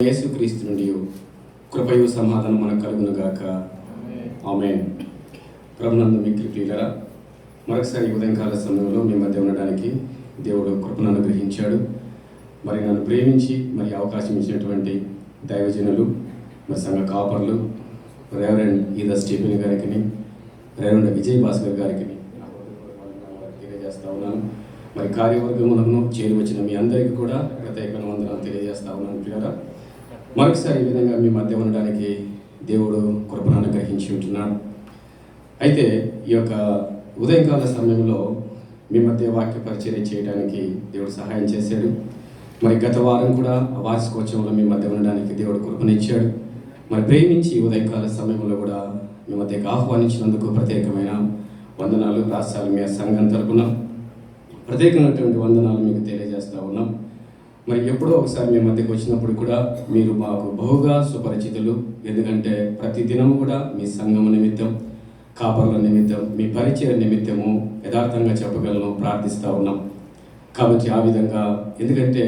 యేసుక్రీస్తు నుండి కృపయు సమాధానం మనకు కలుగును గాక. ఆమేన్. ప్రభునందు మిక్కిలి ప్రియులారా, మరొకసారి ఉదయకాల సమయంలో మీ మధ్య ఉండడానికి దేవుడు కృపను అనుగ్రహించాడు. మరి నన్ను ప్రేమించి మరి అవకాశం ఇచ్చినటువంటి దైవజనులు, మరి సంఘ కాపర్లు, రెవరెండ్ ఈదా స్టీఫెన్ గారికి, రెవరెండ్ విజయ్ భాస్కర్ గారికి తెలియజేస్తా ఉన్నాను. మరి కార్యవర్గములను చేరి వచ్చిన మీ అందరికీ కూడా ప్రత్యేకమైన వందనాలు తెలియజేస్తా ఉన్నాను. ప్రియులారా, మరొకసారి ఈ విధంగా మీ మధ్య ఉండడానికి దేవుడు కృపను అనుగ్రహించి ఉంటున్నాడు. అయితే ఈ యొక్క ఉదయకాల సమయంలో మీ మధ్య వాక్య పరిచర్య చేయడానికి దేవుడు సహాయం చేశాడు. మరి గత వారం కూడా వార్షికోత్సవంలో మీ మధ్య ఉండడానికి దేవుడు కృపనిచ్చాడు. మరి ప్రేమించి ఉదయకాల సమయంలో కూడా మీ మధ్యకు ఆహ్వానించినందుకు ప్రత్యేకమైన వందనాలు. రాష్ట్రాలు మీ సంఘం తరపున ప్రత్యేకమైనటువంటి వందనాలు మీకు తెలియజేస్తూ ఉన్నాం. మరి ఎప్పుడో ఒకసారి మీ మధ్యకు వచ్చినప్పుడు కూడా మీరు మాకు బహుగా సుపరిచితులు. ఎందుకంటే ప్రతి దినం కూడా మీ సంఘము నిమిత్తం, కాపర్ల నిమిత్తం, మీ పరిచయ నిమిత్తము యథార్థంగా చెప్పగలను, ప్రార్థిస్తూ ఉన్నాం. కాబట్టి ఆ విధంగా, ఎందుకంటే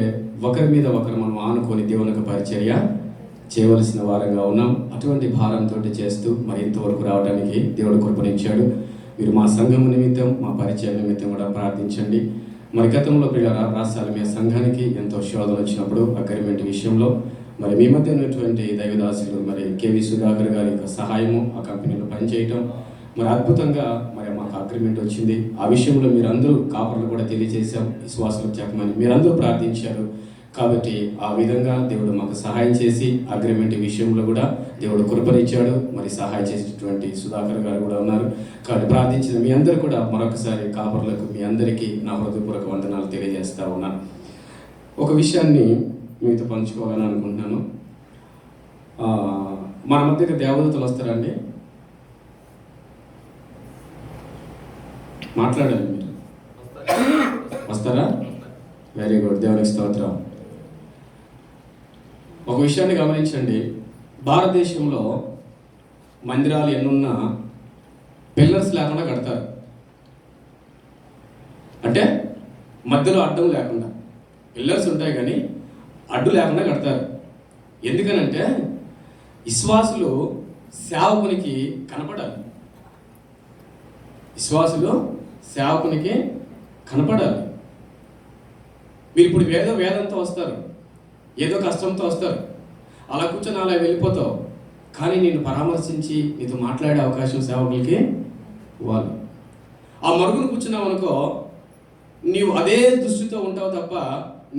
ఒకరి మీద ఒకరు మనం ఆనుకొని దేవునికి పరిచర్య చేయవలసిన వారంగా ఉన్నాం. అటువంటి భారంతో చేస్తూ మరి ఇంతవరకు రావడానికి దేవుడు కృపనిచ్చాడు. మీరు మా సంఘము నిమిత్తం, మా పరిచయ నిమిత్తం కూడా ప్రార్థించండి. మరి గతంలో పిల్లల రాష్ట్రాల మీ సంఘానికి ఎంతో శోధన వచ్చినప్పుడు అగ్రిమెంట్ విషయంలో మరి మీ మధ్య ఉన్నటువంటి దైవదాసులు మరి కేవి సుధాకర్ గారి యొక్క సహాయము, ఆ కంపెనీలో పనిచేయటం మరి అద్భుతంగా మరి మాకు అగ్రిమెంట్ వచ్చింది. ఆ విషయంలో మీరందరూ కాపర్లు కూడా తెలియజేశాం, విశ్వాసులకు చెప్పమని మీరందరూ ప్రార్థించారు. కాబట్టి ఆ విధంగా దేవుడు మాకు సహాయం చేసి అగ్రిమెంట్ విషయంలో కూడా దేవుడు కృపనిచ్చాడు. మరి సహాయం చేసేటువంటి సుధాకర్ గారు కూడా ఉన్నారు. కాబట్టి ప్రార్థించిన మీ అందరూ కూడా మరొకసారి కాపర్లకు మీ అందరికీ నా హృదయపూర్వక వందనాలు తెలియజేస్తూ ఉన్నాను. ఒక విషయాన్ని మీతో పంచుకోవాలని అనుకుంటున్నాను. మన మధ్యకి దేవదూతలు వస్తారండి, మాట్లాడాలి. మీరు వస్తారా? వెరీ గుడ్, దేవునికి స్తోత్రం. ఒక విషయాన్ని గమనించండి. భారతదేశంలో మందిరాలు ఎన్నున్నా పిల్లర్స్ లేకుండా కడతారు. అంటే మధ్యలో అడ్డం లేకుండా, పిల్లర్స్ ఉంటాయి కానీ అడ్డు లేకుండా కడతారు. ఎందుకనంటే విశ్వాసులు సేవకునికి కనపడాలి. విశ్వాసులు సేవకునికి కనపడాలి. మీరు ఇప్పుడు వేదంతో వస్తారు, ఏదో కష్టంతో వస్తారు, అలా కూర్చొని అలా వెళ్ళిపోతావు. కానీ నేను పరామర్శించి నీతో మాట్లాడే అవకాశం సేవకులకి ఇవ్వాలి. ఆ మరుగును కూర్చున్నావు అనుకో, నీవు అదే దృష్టితో ఉంటావు తప్ప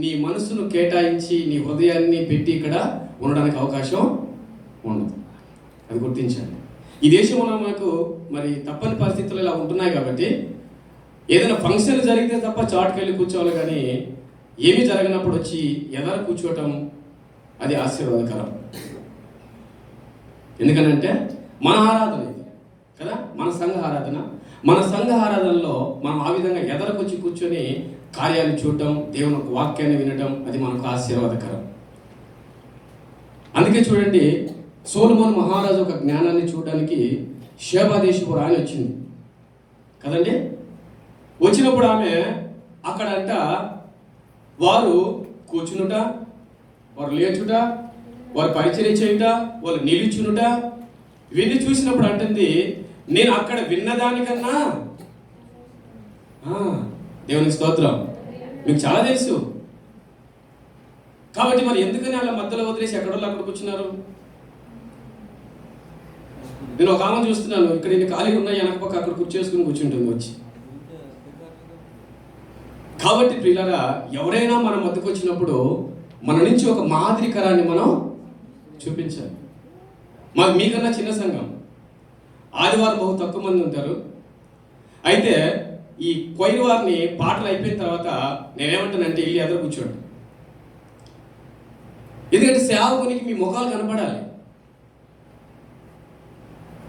నీ మనసును కేటాయించి నీ హృదయాన్ని పెట్టి ఇక్కడ ఉండడానికి అవకాశం ఉండదు. అది గుర్తించండి. ఈ దేశంలో మనకు మరి తప్పని పరిస్థితులు ఇలా ఉంటున్నాయి. కాబట్టి ఏదైనా ఫంక్షన్ జరిగితే తప్ప చాటుకెళ్ళి కూర్చోవాలి, కానీ ఏమీ జరగనప్పుడు వచ్చి ఎదర కూర్చోవటం అది ఆశీర్వాదకరం. ఎందుకనంటే మన ఆరాధన ఇది కదా, మన సంఘ ఆరాధన. మన సంఘ ఆరాధనలో మనం ఆ విధంగా ఎదరకు వచ్చి కూర్చొని కార్యాలు చూడటం, దేవుని వాక్యాన్ని వినటం, అది మనకు ఆశీర్వాదకరం. అందుకే చూడండి, సొలొమోను మహారాజు ఒక జ్ఞానాన్ని చూడడానికి షేబాదేశపు రాణి వచ్చింది కదండి. వచ్చినప్పుడు ఆమె అక్కడంట వారు కూర్చునుట, వారు లేచుట, వారు పరిచర్య చేయుట, వాళ్ళు నిలుచునుట, ఇవన్నీ చూసినప్పుడు అంటుంది, నేను అక్కడ విన్నదానికన్నా దేవునికి స్తోత్రం, మీకు చాలా తెలుసు. కాబట్టి మరి ఎందుకని అలా మధ్యలో వదిలేసి ఎక్కడో అక్కడ కూర్చున్నారు? నేను ఒక ఆమె చూస్తున్నాను, ఇక్కడ ఇన్ని ఖాళీ ఉన్నాయి, వెనకపోక అక్కడ కూర్చేసుకుని కూర్చుంటుంది వచ్చి. కాబట్టి ప్రియులారా, ఎవరైనా మన మధ్యకు వచ్చినప్పుడు మన నుంచి ఒక మాదిరికరాన్ని మనం చూపించాలి. మాకు మీకన్నా చిన్న సంఘం, ఆదివారం బహు తక్కువ మంది ఉంటారు. అయితే ఈ కొయ్యి వారిని పాటలు అయిపోయిన తర్వాత నేనేమంటానంటే వెళ్ళి ఎదురు కూర్చోండి. ఎందుకంటే సేవకునికి మీ ముఖాలు కనపడాలి.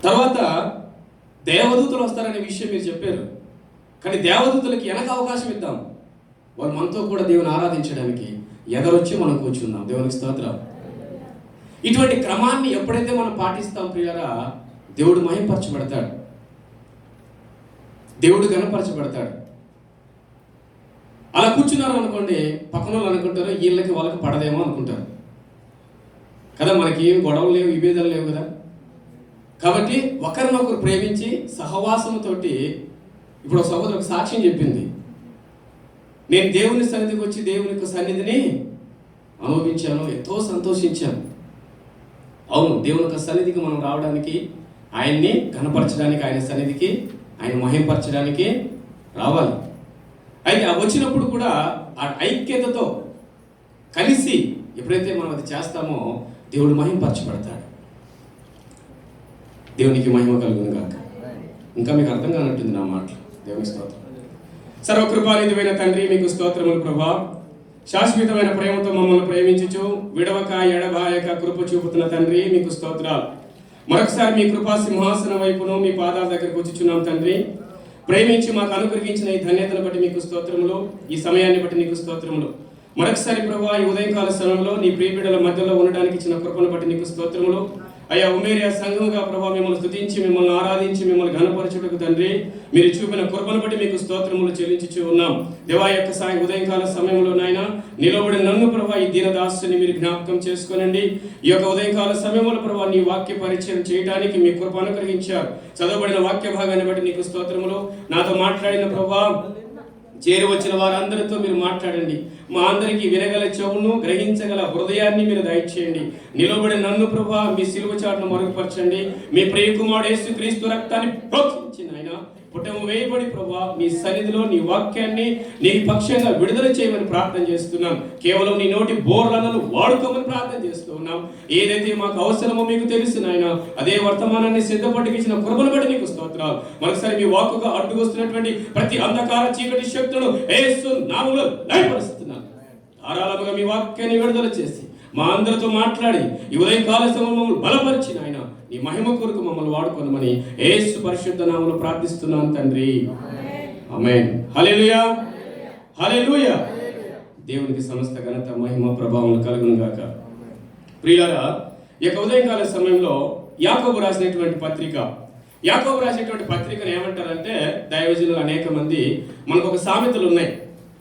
తర్వాత దేవదూతలు వస్తారనే విషయం మీరు చెప్పారు, కానీ దేవదూతలకి వెనక అవకాశం ఇద్దాం. వాళ్ళు మనతో కూడా దేవుని ఆరాధించడానికి ఎదరొచ్చి మనం కూర్చుందాం. దేవునికి స్తోత్రం. ఇటువంటి క్రమాన్ని ఎప్పుడైతే మనం పాటిస్తాం ప్రియులారా, దేవుడు మహిమపరచబడతాడు, దేవుడు ఘనపరచబడతాడు. అలా కూర్చున్నారు అనుకోండి, పక్కన వాళ్ళు అనుకుంటారు వీళ్ళకి వాళ్ళకి పడదేమో అనుకుంటారు. కదా, మనకి ఏం గొడవలు లేవు, విభేదాలు లేవు కదా. కాబట్టి ఒకరినొకరు ప్రేమించి సహవాసంతో, ఇప్పుడు ఒక సహోదరు ఒక సాక్ష్యం చెప్పింది, నేను దేవుని సన్నిధికి వచ్చి దేవుని యొక్క సన్నిధిని అనుభవించాను, ఎంతో సంతోషించాను. అవును, దేవుని యొక్క సన్నిధికి మనం రావడానికి, ఆయన్ని ఘనపరచడానికి, ఆయన సన్నిధికి ఆయన మహింపరచడానికి రావాలి. అయితే ఆ వచ్చినప్పుడు కూడా ఆ ఐక్యతతో కలిసి ఎప్పుడైతే మనం అది చేస్తామో దేవుడు మహింపరచబడతాడు. దేవునికి మహిమ కలుగును గాక. ఇంకా మీకు అర్థం కానట్టుంది నా మాటలు. దేవునికి స్తోత్రం. సర్వకృపానిధివైన తండ్రి, మీకు స్తోత్రములు ప్రభా. శాశ్వతమైన ప్రేమతో మమ్మల్ని ప్రేమించుచు విడవక ఎడబాయక కృప చూపుతున్న తండ్రి, మీకు స్తోత్రాలు. మరొకసారి మీ కృపా సింహాసనం వైపును మీ పాదాల దగ్గరకు వచ్చుచున్నాం తండ్రి. ప్రేమించి మాకు అనుగ్రహించిన ఈ ధన్యతను బట్టి మీకు స్తోత్రములు, ఈ సమయాన్ని బట్టి నీకు స్తోత్రములు. మరొకసారి ప్రభా, ఈ ఉదయకాల సమయంలో నీ ప్రియబిడ్డల మధ్యలో ఉండడానికి ఇచ్చిన కృపను బట్టి నీకు స్తోత్రములు. అయ్యా, ఉమేరియా సంఘముగా ప్రభా మిమ్మల్ని స్తుతించి, మిమ్మల్ని ఆరాధించి, మిమ్మల్ని ఘనపరచుటకు తండ్రి మీరు చూపిన కృపను బట్టి మీకు స్తోత్రములు చెల్లించి ఉన్నాం. దేవా యొక్క ఉదయకాల సమయంలో నాయన నిలబడి నన్ను ప్రభా ఈ దీనదాసుని మీరు జ్ఞాపకం చేసుకోనండి. ఈ యొక్క ఉదయకాల సమయంలో ప్రభా నీ వాక్య పరిచయం చేయడానికి మీ కృప అనుగ్రహించారు. చదవబడిన వాక్య భాగాన్ని బట్టి నీకు స్తోత్రములు. నాతో మాట్లాడిన ప్రభా చేరి వచ్చిన వారందరితో మీరు మాట్లాడండి. మా అందరికీ వినగల చెవును, గ్రహించగల హృదయాన్ని మీరు దయచేయండి. నిలబడి నన్ను ప్రభా మీ సిలువ చాటును మరుగుపరచండి. మీ ప్రియకుమారుడు యేసుక్రీస్తు రక్తాన్ని ప్రోక్షించి నాయన పుటము వేయబడి ప్రభా మీ సన్నిధిలో నీ వాక్యాన్ని నీ పక్షంగా విడుదల చేయమని ప్రార్థన చేస్తున్నాం. కేవలం నీ నోటి బోర్లను వాడుకోమని ప్రార్థన చేస్తూ ఉన్నాం. ఏదైతే మాకు అవసరమో మీకు తెలుసు నాయన, అదే వర్తమానాన్ని సిద్ధపడికించిన కృపను బట్టి నీకు స్తోత్రాలు. మరోసారి మీ వాక్కుగా అడ్డు వస్తున్నటువంటి ప్రతి అంధకార చీకటి శక్తులను యేసు నామములో లయపరుస్తున్నాను. ధారాళముగా మీ వాక్యాన్ని విడుదల చేసి మా అందరితో మాట్లాడి ఈ ఉదయకాల సమయంలో మమ్మల్ని బలపరిచిన ఆయన నీ మహిమ కొరకు మమ్మల్ని వాడుకోనమని యేసు పరిశుద్ధ నామములో ప్రార్థిస్తున్నాను తండ్రి. ఆమేన్. హల్లెలూయా, హల్లెలూయా. దేవునికి సమస్త ఘనత మహిమ ప్రభావం కలుగును గాక. ప్రియులారా, ఈ యొక్క ఉదయకాల సమయంలో యాకోబు రాసినటువంటి పత్రికను ఏమంటారంటే, దైవజనులు అనేక మంది మనకు ఒక సామెతలు ఉన్నాయి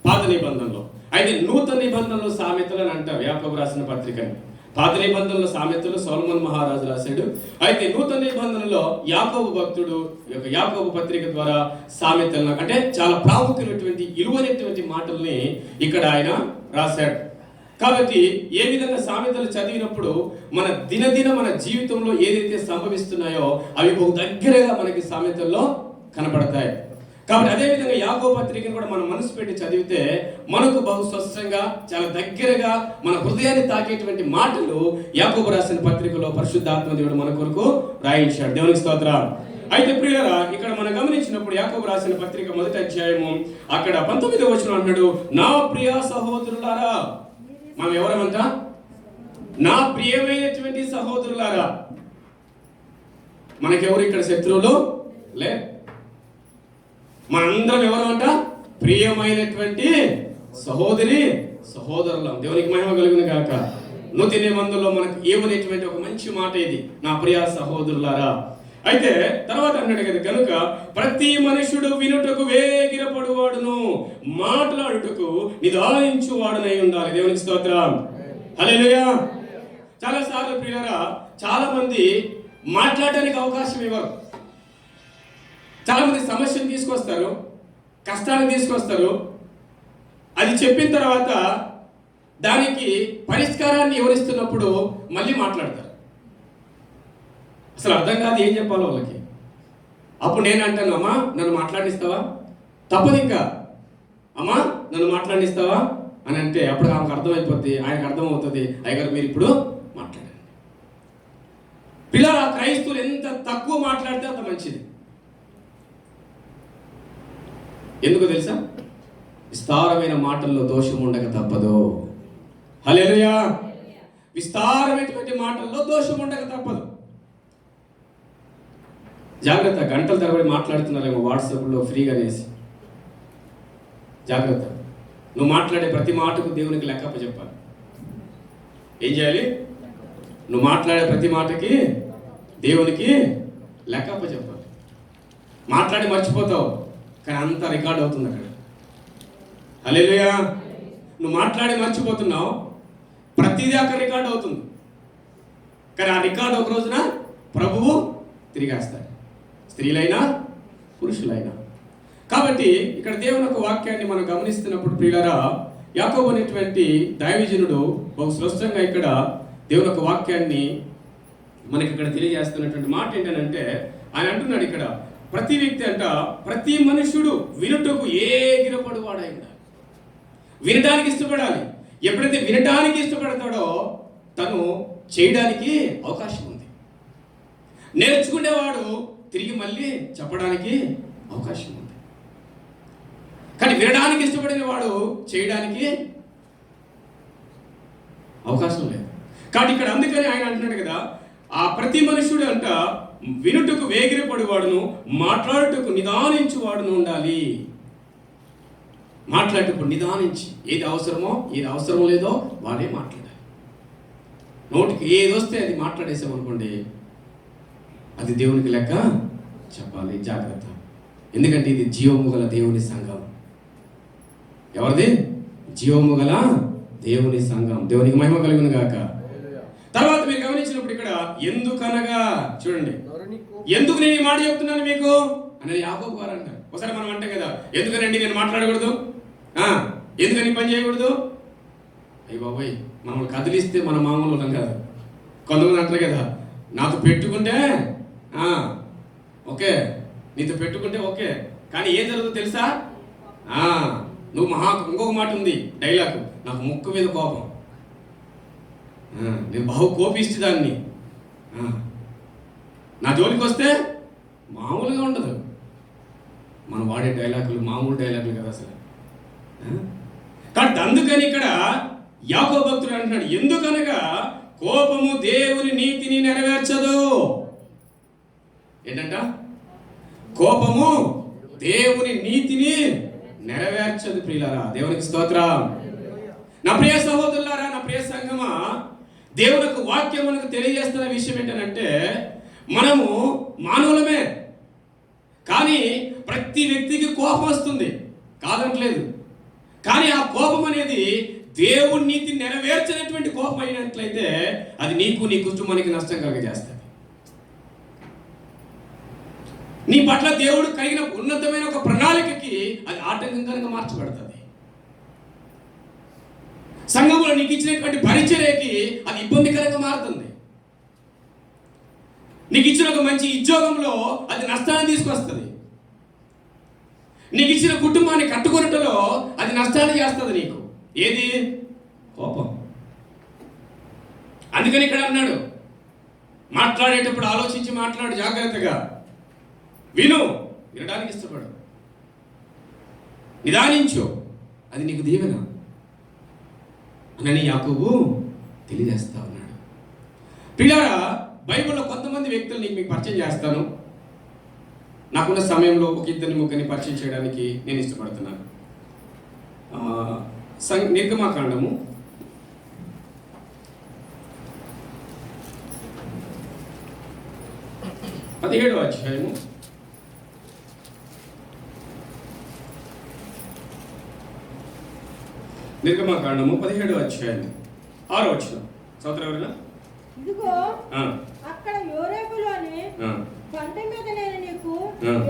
పాత నిబంధనలో. అయితే నూతన నిబంధనలో సామెతలు అని అంటారు యాకోబు రాసిన పత్రికని. పాత నిబంధనలో సామెతలు సొలొమోను మహారాజు రాశాడు. అయితే నూతన నిబంధనలో యాకోబు భక్తుడు యొక్క యాకోబు పత్రిక ద్వారా సామెతలను, అంటే చాలా ప్రాముఖ్యమైనటువంటి విలువైనటువంటి మాటల్ని ఇక్కడ ఆయన రాశాడు. కాబట్టి ఏ విధంగా సామెతలు చదివినప్పుడు మన దినదిన మన జీవితంలో ఏదైతే సంభవిస్తున్నాయో అవి బహు దగ్గరగా మనకి సామెతల్లో కనపడతాయి. కాబట్టి అదేవిధంగా యాకోబు పత్రికను కూడా మనం మనసు పెట్టి చదివితే మనకు బహు స్పష్టంగా చాలా దగ్గరగా మన హృదయాన్ని తాకేటువంటి మాటలు యాకోబు రాసిన పత్రికలో పరిశుద్ధాత్మ దేవుడు మన కొరకు రాయించాడు. దేవునికి స్తోత్రం. అయితే ప్రియులారా, ఇక్కడ మనం గమనించినప్పుడు యాకోబు రాసిన పత్రిక 1వ అధ్యాయము అక్కడ 19వ వచనం అంటాడు, నా ప్రియ సహోదరులారా. మనం ఎవరమంట? నా ప్రియమైనటువంటి సహోదరులారా. మనకెవరు ఇక్కడ శత్రువులు లే. మనందరం ఎవరు అంట? ప్రియమైనటువంటి సహోదరులం. దేవునికి మహిమ కలుగును గాక. నూతన నిబంధనలో మనకు ఏమనేటువంటి ఒక మంచి మాట ఇది, నా ప్రియ సహోదరులారా. అయితే తర్వాత అన్నాడు కదా, కనుక ప్రతి మనుషుడు వినుటకు వేగిరపడువాడును, మాట్లాడుటకు నిదానించువాడునై ఉండాలి. దేవునికి స్తోత్రం. హల్లెలూయా. చాలా సార్లు ప్రియులారా, చాలా మంది మాట్లాడడానికి అవకాశం ఇవ్వరు. చాలా మంది సమస్యను తీసుకొస్తారు, కష్టాన్ని తీసుకొస్తారు. అది చెప్పిన తర్వాత దానికి పరిష్కారాన్ని వివరిస్తున్నప్పుడు మళ్ళీ మాట్లాడతారు. అసలు అర్థం కాదు ఏం చెప్పాలో వాళ్ళకి. అప్పుడు నేను అంటాను, అమ్మా నన్ను మాట్లాడిస్తావా? తప్పదు ఇంకా, అమ్మా నన్ను మాట్లాడిస్తావా అని అంటే అప్పుడు ఆమెకు అర్థమైపోద్ది, ఆయనకు అర్థమవుతుంది, అయ్యగారు మీరు ఇప్పుడు మాట్లాడండి. పిల్లలు క్రైస్తవులు ఎంత తక్కువ మాట్లాడితే అంత మంచిది. ఎందుకు తెలుసా? విస్తారమైన మాటల్లో దోషం ఉండక తప్పదు. హల్లెలూయా. విస్తారమైనటువంటి మాటల్లో దోషం ఉండక తప్పదు. జాగ్రత్త, గంటల తరబడి మాట్లాడుతున్నారేమో వాట్సాప్లో ఫ్రీగా వేసి. జాగ్రత్త, నువ్వు మాట్లాడే ప్రతి మాటకు దేవునికి లెక్కప్ప చెప్పాలి. ఏం చేయాలి? నువ్వు మాట్లాడే ప్రతి మాటకి దేవునికి లెక్కప్ప చెప్పాలి. మాట్లాడి మర్చిపోతావు, కానీ అంతా రికార్డ్ అవుతుంది అక్కడ. హల్లెలూయా. నువ్వు మాట్లాడి మర్చిపోతున్నావు, ప్రతిదీ అక్కడ రికార్డ్ అవుతుంది. కానీ ఆ రికార్డు ఒక రోజున ప్రభువు తిరిగేస్తాడు, స్త్రీలైనా పురుషులైనా. కాబట్టి ఇక్కడ దేవుని యొక్క వాక్యాన్ని మనం గమనిస్తున్నప్పుడు ప్రియులారా, యాకోబు అనేటువంటి దైవజనుడు బహు స్పష్టంగా ఇక్కడ దేవుని యొక్క వాక్యాన్ని మనకి ఇక్కడ తెలియజేస్తున్నటువంటి మాట ఏంటంటే, ఆయన అంటున్నాడు ఇక్కడ, ప్రతి వ్యక్తి అంట, ప్రతి మనుషుడు వినుటకు ఏగిరపడు వాడై ఉండాలి. వినడానికి ఇష్టపడాలి. ఎప్పుడైతే వినడానికి ఇష్టపడతాడో తను చేయడానికి అవకాశం ఉంది. నేర్చుకునేవాడు తిరిగి మళ్ళీ చెప్పడానికి అవకాశం ఉంది. కానీ వినడానికి ఇష్టపడిన వాడు చేయడానికి అవకాశం లేదు. కాబట్టి ఇక్కడ అందుకని ఆయన అంటున్నాడు కదా, ఆ ప్రతి మనుషుడు అంట వినుటకు వేగిరపడివాడును మాట్లాడుటకు నిదానించువాడును ఉండాలి. మాట్లాడేటప్పుడు నిదానించి ఏది అవసరమో ఏది అవసరం లేదో వాడే మాట్లాడాలి. నోటికి ఏది వస్తే అది మాట్లాడేసామనుకోండి, అది దేవునికి లెక్క చెప్పాలి. జాగ్రత్త. ఎందుకంటే ఇది జీవము గల దేవుని సంఘం. ఎవరిది? జీవము గల దేవుని సంఘం. దేవునికి మహిమ కలుగును గాక. తర్వాత మీరు గమనించినప్పుడు ఇక్కడ ఎందుకనగా చూడండి, ఎందుకు నేను ఈ మాట చెప్తున్నాను మీకు అనేది యాకోబు గారు అంటారు. ఒకసారి మనం అంటాం కదా, ఎందుకనండి నేను మాట్లాడకూడదు, ఎందుకని పని చేయకూడదు. అయ్యి బాబోయ్, మమ్మల్ని కదిలిస్తే మన మామూలు ఉన్నాం కదా. కొంతమంది అంటారు కదా, నాతో పెట్టుకుంటే ఓకే, నీతో పెట్టుకుంటే ఓకే, కానీ ఏం జరుగుతుందో తెలుసా? నువ్వు ఇంకొక మాట ఉంది డైలాగ్, నాకు ముక్కు మీద కోపం, నేను బహు కోపిస్తుదాన్ని, నా జోలికి వస్తే మామూలుగా ఉండదు. మనం వాడే డైలాగులు మామూలు డైలాగులు కదా అసలు. కాబట్టి అందుకని ఇక్కడ యాకోబు భక్తుడు అంటున్నాడు, ఎందుకనగా కోపము దేవుని నీతిని నెరవేర్చదు. ఏంటంట? కోపము దేవుని నీతిని నెరవేర్చదు. ప్రియులారా, దేవునికి స్తోత్రం. నా ప్రియ సహోదరులారా, నా ప్రియ సంగమా, దేవుని యొక్క వాక్యం మనకు తెలియజేస్తున్న విషయం ఏంటంటే, మనము మానవులమే, కానీ ప్రతి వ్యక్తికి కోపం వస్తుంది, కాదనట్లేదు. కానీ ఆ కోపం అనేది దేవుని నీతిని నెరవేర్చినటువంటి కోపం అయినట్లయితే అది నీకు నీ కుటుంబానికి నష్టం కలుగజేస్తుంది. నీ పట్ల దేవుడు కలిగిన ఉన్నతమైన ఒక ప్రణాళికకి అది ఆటంకంగా మార్చబడుతుంది. సంఘంలో నీకు ఇచ్చినటువంటి పరిచర్యకి అది ఇబ్బందికరంగా మారుతుంది. నీకు ఇచ్చిన ఒక మంచి ఉద్యోగంలో అది నష్టాన్ని తీసుకొస్తుంది. నీకు ఇచ్చిన కుటుంబాన్ని కట్టుకున్నట్టులో అది నష్టాన్ని చేస్తుంది నీకు. ఏది? కోపం. అందుకని ఇక్కడ అన్నాడు, మాట్లాడేటప్పుడు ఆలోచించి మాట్లాడు, జాగ్రత్తగా విను, వినడానికి ఇష్టపడు, నిదానించు, అది నీకు దీవెన అని యాకోబు తెలియజేస్తా ఉన్నాడు. పిల్లారా, బైబిల్లో కొంతమంది వ్యక్తులు మీకు పరిచయం చేస్తాను. నాకున్న సమయంలో ఒక ఇద్దరిని ముగ్గురిని పరిచయం చేయడానికి నేను ఇష్టపడుతున్నాను. నిర్గమాకాండము 17వ అధ్యాయము 17వ అధ్యాయం 6వ వచనం చదువుతారా ఎవరైనా? ఇదిగో అక్కడ యోరేబులోని బండ మీద నేను నీకు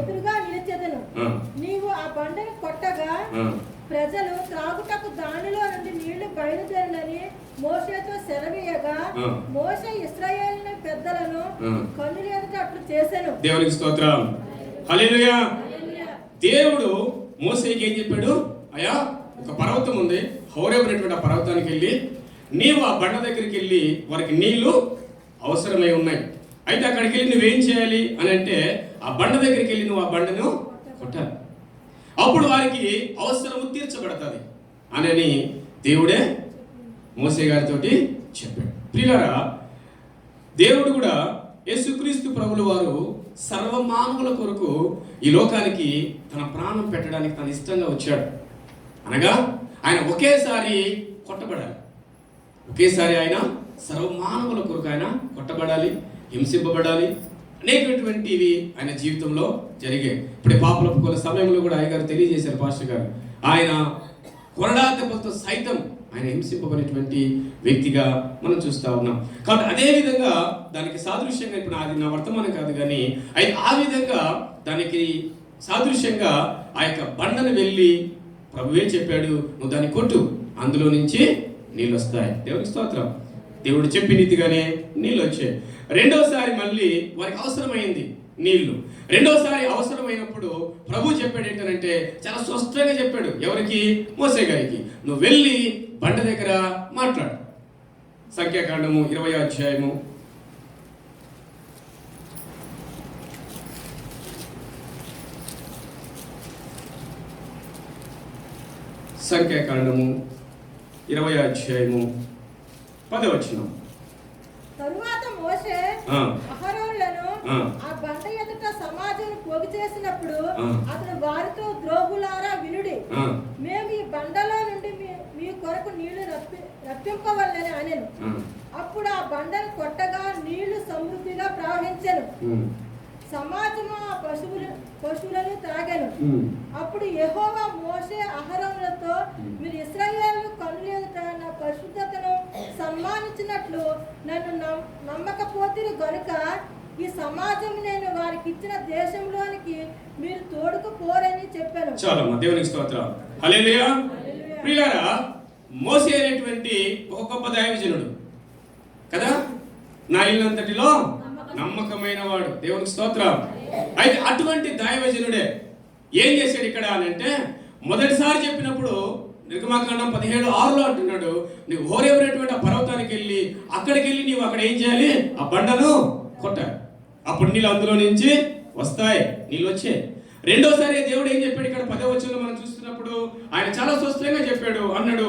ఎదురుగా నిలిచెదను. నీవు ఆ బండను కొట్టగా ప్రజలు త్రాగుటకు దానిలో నుండి నీళ్లు బయలుదేరని మోషేతో సెలవీయగా మోషే ఇశ్రాయేలు పెద్దలను కన్నులు ఎదుట అట్లు చేసెను. దేవునికి స్తోత్రం. హల్లెలూయా. దేవుడు మోషేకి ఏం చెప్పాడు? అయ్యా, ఒక పర్వతం ఉంది, హోరేబు అనేటువంటి ఆ పర్వతానికి వెళ్ళి నీవు ఆ బండ దగ్గరికి వెళ్ళి వారికి నీళ్లు అవసరమై ఉన్నాయి. అయితే అక్కడికి వెళ్ళి నువ్వేం చేయాలి అని అంటే, ఆ బండ దగ్గరికి వెళ్ళి నువ్వు ఆ బండను కొట్టాలి. అప్పుడు వారికి అవసరము తీర్చబడుతుంది అని దేవుడే మోసే గారితో చెప్పాడు. ప్రియులారా, దేవుడు కూడా యేసుక్రీస్తు ప్రభుల వారు సర్వమానవుల కొరకు ఈ లోకానికి తన ప్రాణం పెట్టడానికి తన ఇష్టంగా వచ్చాడు. అనగా ఆయన ఒకేసారి కొట్టబడాలి, ఒకేసారి ఆయన సర్వమానవుల కొరకు ఆయన కొట్టబడాలి, హింసింపబడాలి. అనేకటువంటివి ఆయన జీవితంలో జరిగాయి. ఇప్పుడే పాపల సమయంలో కూడా ఆయన గారు తెలియజేశారు, పాస్టర్ గారు. ఆయన కొరడా దెబ్బలతో సైతం ఆయన హింసింపబడినటువంటి వ్యక్తిగా మనం చూస్తూ ఉన్నాం. కాబట్టి అదే విధంగా దానికి సాదృశ్యంగా, ఇప్పుడు అది నా వర్తమానం కాదు కానీ అయితే ఆ విధంగా దానికి సాదృశ్యంగా ఆ యొక్క బండను వెళ్ళి ప్రభువే చెప్పాడు, నువ్వు దాన్ని కొట్టు, అందులో నుంచి నీళ్ళు వస్తాయి. దేవునికి స్తోత్రం. దేవుడు చెప్పి రీతిగానే నీళ్ళు వచ్చాయి. రెండోసారి మళ్ళీ వారికి అవసరమైంది నీళ్లు. రెండోసారి అవసరమైనప్పుడు ప్రభు చెప్పాడు ఏంటంటే, చాలా స్పష్టంగా చెప్పాడు. ఎవరికి? మోసే గారికి. నువ్వు వెళ్ళి బండ దగ్గర మాట్లాడు. సంఖ్యాకాండము 20వ అధ్యాయము సంఖ్యాకాండము 20వ అధ్యాయము 10వ వచనం. తరువాత మోషే అహరోనులను ఆ బండ ఎదుట సమాజం పోగు చేసినప్పుడు అతడు వారితో, ద్రోహులారా వినుడి, మేము ఈ బండలో నుండి మీ కొరకు నీళ్లు రప్పింపవల్లని అనెను. అప్పుడు ఆ బండను కొట్టగా నీళ్లు సమృద్ధిగా ప్రవహించెను. సమాజము ఆ పశువులను త్రాగాను. అప్పుడు యెహోవా మోషే అహరోనులతో, మీరు ఇశ్రాయేలు కన్నుల ఎదుట నా పరిశుద్ధతను సన్మానించినట్లు నన్ను నమ్మకపోతిరి గనుక ఈ సమాజం నేను వారికి ఇచ్చిన దేశంలోనికి మీరు తోడుకుపోరని చెప్పాను. చాలు, దేవునికి స్తోత్రం. హల్లెలూయా. ప్రియులారా, మోసే అనేటువంటి ఒక గొప్ప దైవజనుడు కదా, నా ఇల్లంతటిలో నమ్మకమైన వాడు. దేవునికి స్తోత్రం. అయితే అటువంటి దైవజనుడే ఏం చేశాడు ఇక్కడ అని అంటే, మొదటిసారి చెప్పినప్పుడు నిర్గమాకాండం 17:6 అంటున్నాడు, నువ్వు హోరేబు ఆ పర్వతానికి వెళ్ళి అక్కడికి వెళ్ళి నీవు అక్కడ ఏం చేయాలి? ఆ బండను కొట్టాలి. అప్పుడు నీళ్ళు అందులో నుంచి వస్తాయి, నీళ్ళు వచ్చాయి. రెండోసారి దేవుడు ఏం చెప్పాడు? ఇక్కడ 10వ వచనంలో మనం చూస్తున్నప్పుడు ఆయన చాలా స్పష్టంగా చెప్పాడు. అన్నాడు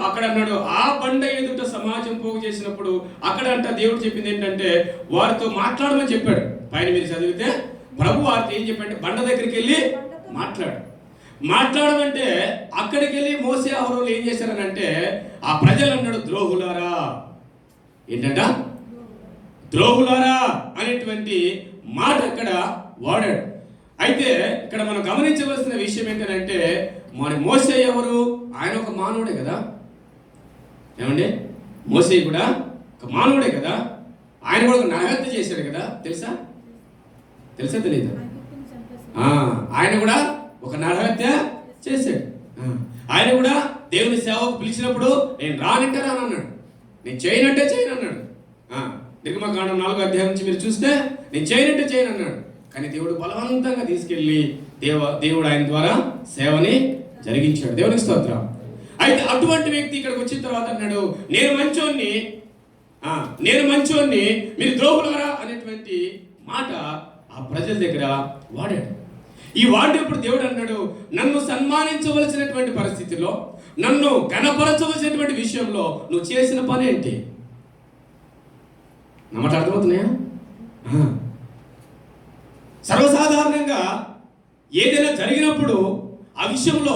అక్కడ అన్నాడు, ఆ బండ ఎదుట సమాజం పోగు చేసినప్పుడు అక్కడ అంట దేవుడు చెప్పింది ఏంటంటే, వారితో మాట్లాడమని చెప్పాడు. పైన మీరు చదివితే ప్రభు వారితో ఏం చెప్పంటే, బండ దగ్గరికి వెళ్ళి మాట్లాడమంటే అక్కడికి వెళ్ళి మోసే అహరోనులు ఏం చేశారనంటే, ఆ ప్రజలు అన్నాడు, ద్రోహులారా. ఏంటంట? ద్రోహులారా అనేటువంటి మాట అక్కడ వాడాడు. అయితే ఇక్కడ మనం గమనించవలసిన విషయం ఏంటంటే, మన మోసే ఎవరు? ఆయన ఒక మానవుడే కదా. ఏమండి? మోసే కూడా ఒక మానవుడే కదా. ఆయన కూడా ఒక నరహత్య చేశాడు కదా. తెలుసా తెలియదు? ఆయన కూడా ఒక నరహత్య చేశాడు. ఆయన కూడా దేవుని సేవకు పిలిచినప్పుడు నేను రానంటే రానన్నాడు, నేను చేయనంటే చేయను అన్నాడు. నిర్గమకాండం 4వ అధ్యాయం నుంచి మీరు చూస్తే నేను చేయనంటే చేయను అన్నాడు. కానీ దేవుడు బలవంతంగా తీసుకెళ్ళి దేవుడు ఆయన ద్వారా సేవని జరిగించాడు. దేవునికి స్తోత్రం. అయితే అటువంటి వ్యక్తి ఇక్కడికి వచ్చిన తర్వాత అన్నాడు, నేను మంచోన్ని మీరు ద్రోహులారా అనేటువంటి మాట ఆ ప్రజల దగ్గర వాడాడు. ఈ వాడినప్పుడు దేవుడు అన్నాడు, నన్ను సన్మానించవలసినటువంటి పరిస్థితిలో, నన్ను ఘనపరచవలసినటువంటి విషయంలో నువ్వు చేసిన పని ఏంటి? నమ్మట అర్థమవుతున్నాయా? సర్వసాధారణంగా ఏదైనా జరిగినప్పుడు ఆ విషయంలో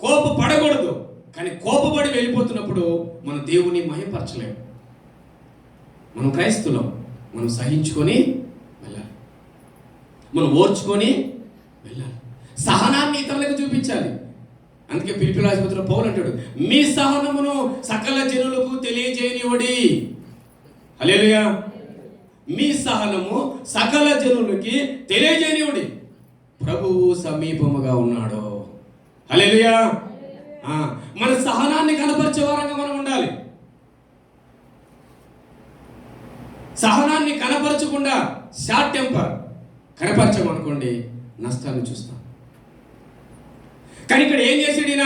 కోపపడకూడదు. కానీ కోపపడి వెళ్ళిపోతున్నప్పుడు మనం దేవుని మహిమపరచలేము. మనం క్రైస్తవులం, మనం సహించుకొని వెళ్ళాలి, మనం ఓర్చుకొని వెళ్ళాలి, సహనాన్ని ఇతరులకు చూపించాలి. అందుకే ఫిలిప్పీ రాజపత్రిలో పౌలు అంటాడు, మీ సహనమును సకల జనులకు తెలియజేయనివ్వడి. హల్లెలూయా. మీ సహనము సకల జనులకి తెలియజేయనివ్వడి, ప్రభువు సమీపముగా ఉన్నాడు. హల్లెలూయా. మన సహనాన్ని కనపరిచే వారంగా మనం ఉండాలి. సహనాన్ని కనపరచకుండా షార్ట్ టెంపర్ కనపరచమనుకోండి, నష్టాన్ని చూస్తాం. కానీ ఇక్కడ ఏం చేసాడు ఈయన?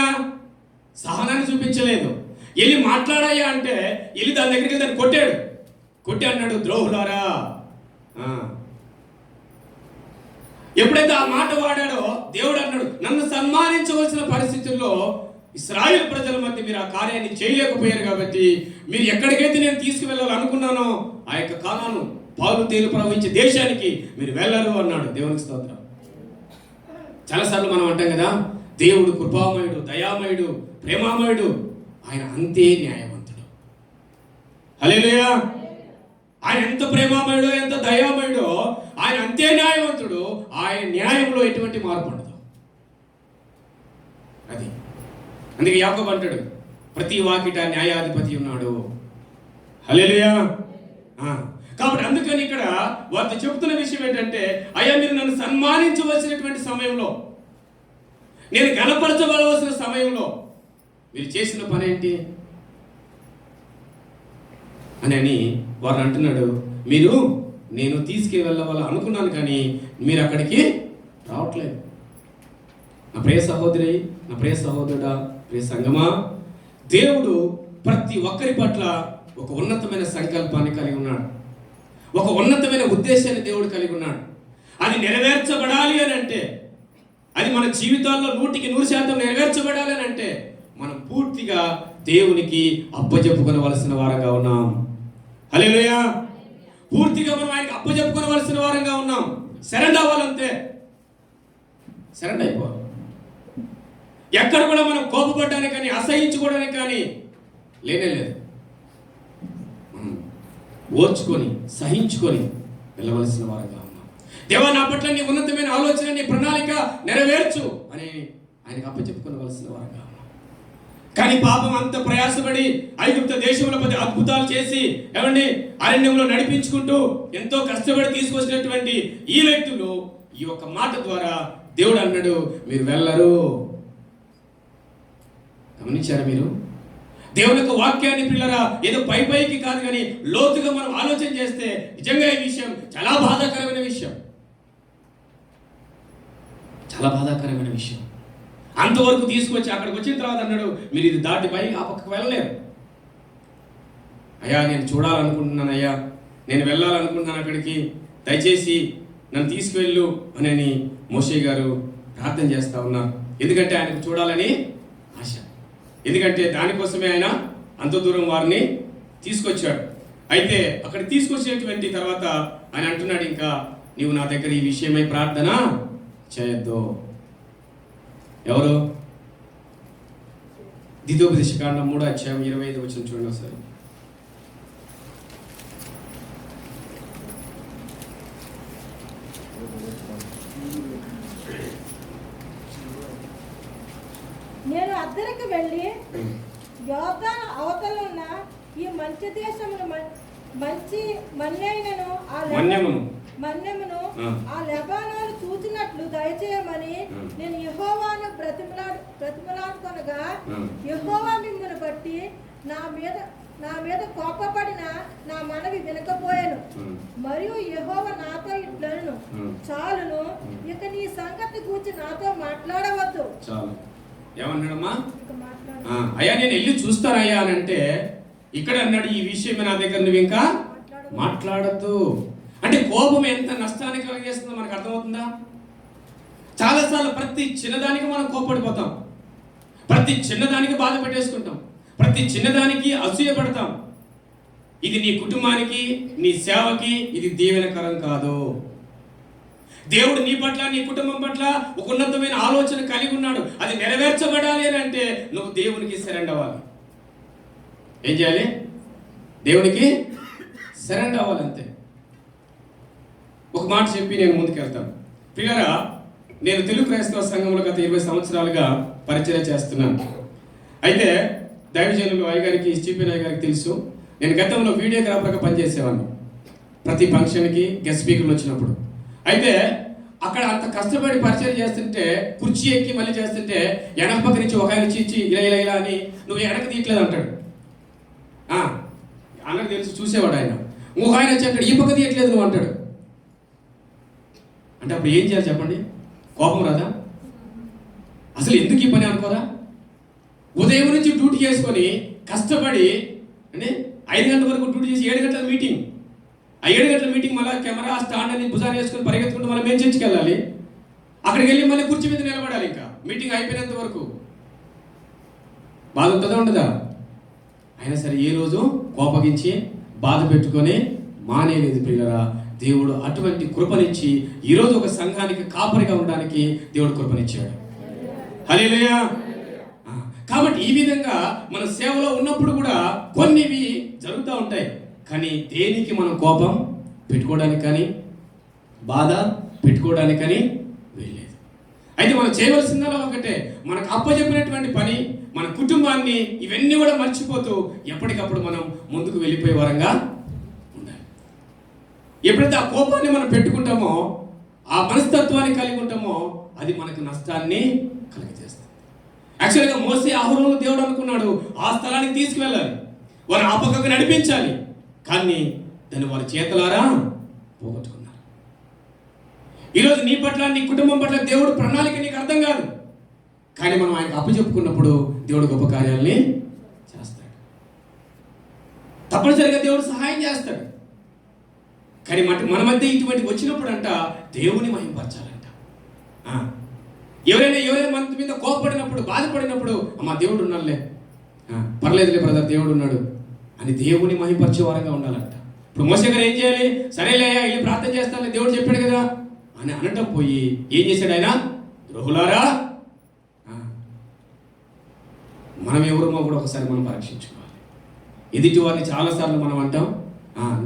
సహనాన్ని చూపించలేదు. వెళ్ళి మాట్లాడాయా అంటే వెళ్ళి దాని దగ్గరికి దాన్ని కొట్టి అన్నాడు, ద్రోహులారా. ఎప్పుడైతే ఆ మాట వాడాడో దేవుడు అన్నాడు, నన్ను సన్మానించవలసిన పరిస్థితుల్లో ఇశ్రాయేలు ప్రజల మధ్య మీరు ఆ కార్యాన్ని చేయలేకపోయారు కాబట్టి మీరు ఎక్కడికైతే నేను తీసుకువెళ్ళాలనుకున్నానో ఆ యొక్క కానాను పాలు తేలు ప్రవహించే దేశానికి మీరు వెళ్ళరు అన్నాడు. దేవునికి స్తోత్రం. చాలాసార్లు మనం అంటాం కదా, దేవుడు కృపామయుడు, దయామయుడు, ప్రేమామయుడు. ఆయన అంతే న్యాయవంతుడు. హల్లెలూయా. ఆయన ఎంత ప్రేమామయుడో, ఎంత దయామయుడో, ఆయన అంతే న్యాయవంతుడు. ఆయన న్యాయంలో ఎటువంటి మార్పు ఉండదు. అది అందుకే యాకోబు అంటాడు, ప్రతి వాకిట న్యాయాధిపతి ఉన్నాడు. హల్లెలూయా. కాబట్టి అందుకని ఇక్కడ వారితో చెబుతున్న విషయం ఏంటంటే, అయ్యా మీరు నన్ను సన్మానించవలసినటువంటి సమయంలో, నేను గణపరచబడవలసిన సమయంలో మీరు చేసిన పని ఏంటి అని వారు అంటున్నాడు. మీరు నేను తీసుకువెళ్ళవాలని అనుకున్నాను కానీ మీరు అక్కడికి రావట్లేదు. నా ప్రియ సహోదరి, నా ప్రియ సహోదరుడా, ప్రియ సంగమా, దేవుడు ప్రతి ఒక్కరి పట్ల ఒక ఉన్నతమైన సంకల్పాన్ని కలిగి ఉన్నాడు. ఒక ఉన్నతమైన ఉద్దేశాన్ని దేవుడు కలిగి ఉన్నాడు. అది నెరవేర్చబడాలి అని అంటే, అది మన జీవితాల్లో 100% నెరవేర్చబడాలి అని అంటే మనం పూర్తిగా దేవునికి అప్పచెప్పుకొనవలసిన వారంగా ఉన్నాం. హల్లెలూయా. పూర్తిగా మనం ఆయనకి అప్పచెప్పుకొనవలసిన వారంగా ఉన్నాం. సరెండర్ అవ్వాలంతే, సరెండర్ అయిపోవాలి. ఎక్కడ కూడా మనం కోపపడడానికి కానీ అసహించుకోవడానికి కానీ లేదు. మనం ఓర్చుకొని సహించుకొని వెళ్ళవలసిన వారంగా ఉన్నాం. దేవా నా పట్ల నీ ఉన్నతమైన ఆలోచన, నీ ప్రణాళిక నెరవేర్చు అని ఆయనకు అప్పచెప్పుకోవలసిన వారంగా ఉన్నాం. కానీ పాపం అంత ప్రయాసపడి ఐగుప్తు దేశంలో 10 అద్భుతాలు చేసి ఏమండి అరణ్యంలో నడిపించుకుంటూ ఎంతో కష్టపడి తీసుకొచ్చినటువంటి ఈ వ్యక్తులు ఈ ఒక్క మాట ద్వారా దేవుడు అన్నాడు, మీరు వెళ్ళరు. గమనించారా మీరు? దేవుని యొక్క వాక్యాన్ని పిల్లరా ఏదో పైకి కాదు కానీ లోతుగా మనం ఆలోచన చేస్తే నిజంగా ఈ విషయం చాలా బాధాకరమైన విషయం, చాలా బాధాకరమైన విషయం. అంతవరకు తీసుకొచ్చి అక్కడికి వచ్చిన తర్వాత అన్నాడు, మీరు ఇది దాటి పైకి ఆ పక్కకు వెళ్ళలేరు. అయ్యా నేను చూడాలనుకుంటున్నాను, అయ్యా నేను వెళ్ళాలనుకుంటున్నాను అక్కడికి, దయచేసి నన్ను తీసుకువెళ్ళు అని మోషే గారు ప్రార్థన చేస్తూ ఉన్నారు. ఎందుకంటే ఆయనకు చూడాలని ఆశ, ఎందుకంటే దానికోసమే ఆయన అంత దూరం వారిని తీసుకొచ్చాడు. అయితే అక్కడ తీసుకొచ్చినటువంటి తర్వాత ఆయన అంటున్నాడు, ఇంకా నీవు నా దగ్గర ఈ విషయమై ప్రార్థన చేయొద్దు. ఎవరు? ద్వితీయోపదేశకాండం 3:25 చూడండి ఒకసారి. నేను అద్దరికి వెళ్ళి యోర్దాను అవతల ఉన్న ఈ మంచి దేశమును మంచి మన్యమును ఆ లెబానోను చూచినట్లు దయచేయమని నేను యెహోవాను బ్రతిమలాడుకొనగా యెహోవా మిమ్మును బట్టి నా మీద కోపపడిన నా మనవి వినకపోయాను. మరియు యెహోవా నాతో ఇట్లనెను, చాలును, ఇక నీ సంగతి గూర్చి నాతో మాట్లాడవద్దు. చాలు. ఏమన్నాడమ్మా? అయ్యా నేను వెళ్ళి చూస్తానయ్యా అని అంటే ఇక్కడ అన్నాడు, ఈ విషయం నా దగ్గర నువ్వు ఇంకా మాట్లాడద్దు. అంటే కోపం ఎంత నష్టానికి కలిగేస్తుందో మనకు అర్థమవుతుందా? చాలాసార్లు ప్రతి చిన్నదానికి మనం కోపడిపోతాం, ప్రతి చిన్నదానికి బాధ పెట్టేసుకుంటాం, ప్రతి చిన్నదానికి అసూయపడతాం. ఇది నీ కుటుంబానికి, నీ సేవకి ఇది దీవెనకరం కాదు. దేవుడు నీ పట్ల, నీ కుటుంబం పట్ల ఒక ఉన్నతమైన ఆలోచన కలిగి ఉన్నాడు. అది నెరవేర్చబడాలి అని అంటే నువ్వు దేవునికి సరెండర్ అవ్వాలి. ఏం చేయాలి? దేవునికి సరెండర్ అవ్వాలి, అంతే. ఒక మాట చెప్పి నేను ముందుకు వెళ్తాను. పిల్లరా, నేను తెలుగు క్రైస్తవ సంఘంలో గత 20 సంవత్సరాలుగా పరిచయం చేస్తున్నాను. అయితే దైవజనులు అయ్యగారికి, స్టీఫెన్ అయ్యగారికి తెలుసు, నేను గతంలో వీడియోగ్రాఫర్గా పనిచేసేవాడిని ప్రతి ఫంక్షన్కి గెస్ట్ స్పీకర్లు వచ్చినప్పుడు. అయితే అక్కడ అంత కష్టపడి పరిచయం చేస్తుంటే, కుర్చీ ఎక్కి మళ్ళీ చేస్తుంటే వెనక పక్క నుంచి ఒక ఆయన ఇచ్చి ఇలా అని నువ్వు వెనక తీయట్లేదు అంటాడు. అన్నకు తెలుసు, చూసేవాడు ఆయన. ఇంకొక ఆయన వచ్చి అక్కడ ఈ పక్క తీయట్లేదు నువ్వు అంటాడు. అంటే అప్పుడు ఏం చేయాలి చెప్పండి? కోపం రాదా? అసలు ఎందుకు ఈ పని అనుకోరా? ఉదయం నుంచి డ్యూటీ చేసుకొని కష్టపడి అంటే 5 గంటల వరకు డ్యూటీ చేసి 7 గంటల మీటింగ్, ఆ 7 గంటల మీటింగ్ మళ్ళీ కెమెరా స్టాండ్ అని భుజాన్ని వేసుకొని పరిగెత్తుకుంటూ మళ్ళీ మేము చర్చికి వెళ్ళాలి. అక్కడికి వెళ్ళి మళ్ళీ కుర్చీ మీద నిలబడాలి. ఇంకా మీటింగ్ అయిపోయినంత వరకు బాధ ఉంటుందా ఉండదా? అయినా సరే ఏ రోజు కోపగించి బాధ పెట్టుకొని మానేలేదు పిల్లరా. దేవుడు అటువంటి కృపనిచ్చి ఈరోజు ఒక సంఘానికి కాపరిగా ఉండడానికి దేవుడు కృపనిచ్చాడు. హల్లెలూయా. కాబట్టి ఈ విధంగా మన సేవలో ఉన్నప్పుడు కూడా కొన్నివి జరుగుతూ ఉంటాయి. కానీ దేనికి మనం కోపం పెట్టుకోవడానికి కానీ బాధ పెట్టుకోవడానికి కానీ వెళ్ళలేదు. అయితే మనం చేయవలసిందల్లా ఒకటే, మనకు అప్పచెప్పినటువంటి పని మన కుటుంబాన్ని ఇవన్నీ కూడా మర్చిపోతూ ఎప్పటికప్పుడు మనం ముందుకు వెళ్ళిపోయే వారంగా ఉండాలి. ఎప్పుడైతే ఆ కోపాన్ని మనం పెట్టుకుంటామో, ఆ మనస్తత్వాన్ని కలిగి ఉంటామో, అది మనకు నష్టాన్ని కలిగజేస్తుంది. యాక్చువల్గా మోసే అహరోను దేవుడు అనుకున్నాడు ఆ స్థలానికి తీసుకువెళ్ళాలి, వారు ఆ పక్కకు నడిపించాలి, కానీ దాన్ని వారి చేతులారా పోగొట్టుకున్నారు. ఈరోజు నీ పట్ల, నీ కుటుంబం పట్ల దేవుడు ప్రణాళిక నీకు అర్థం కాదు, కానీ మనం ఆయనకు అప్పచెప్పుకున్నప్పుడు దేవుడు గొప్ప కార్యాలని చేస్తాడు. తప్పనిసరిగా దేవుడు సహాయం చేస్తాడు. కానీ మన మధ్య ఇటువంటి వచ్చినప్పుడు అంట దేవుని మహింపరచాలంట. ఎవరైనా మన మీద కోపపడినప్పుడు, బాధపడినప్పుడు, అమ్మా దేవుడు ఉన్నాడులే, పర్లేదులే బ్రదర్ దేవుడు ఉన్నాడు అని దేవుని మహింపరిచే వారంగా ఉండాలంట. ఇప్పుడు మోసే గారు ఏం చేయాలి? సరేలే వెళ్ళి ప్రార్థన చేస్తానులే దేవుడు చెప్పాడు కదా అని అనటం పోయి ఏం చేశాడు ఆయన? ద్రోహులారా, మనం ఎవరమో కూడా ఒకసారి మనం పరీక్షించుకోవాలి. ఎదుటి వారిని చాలాసార్లు మనం అంటాం,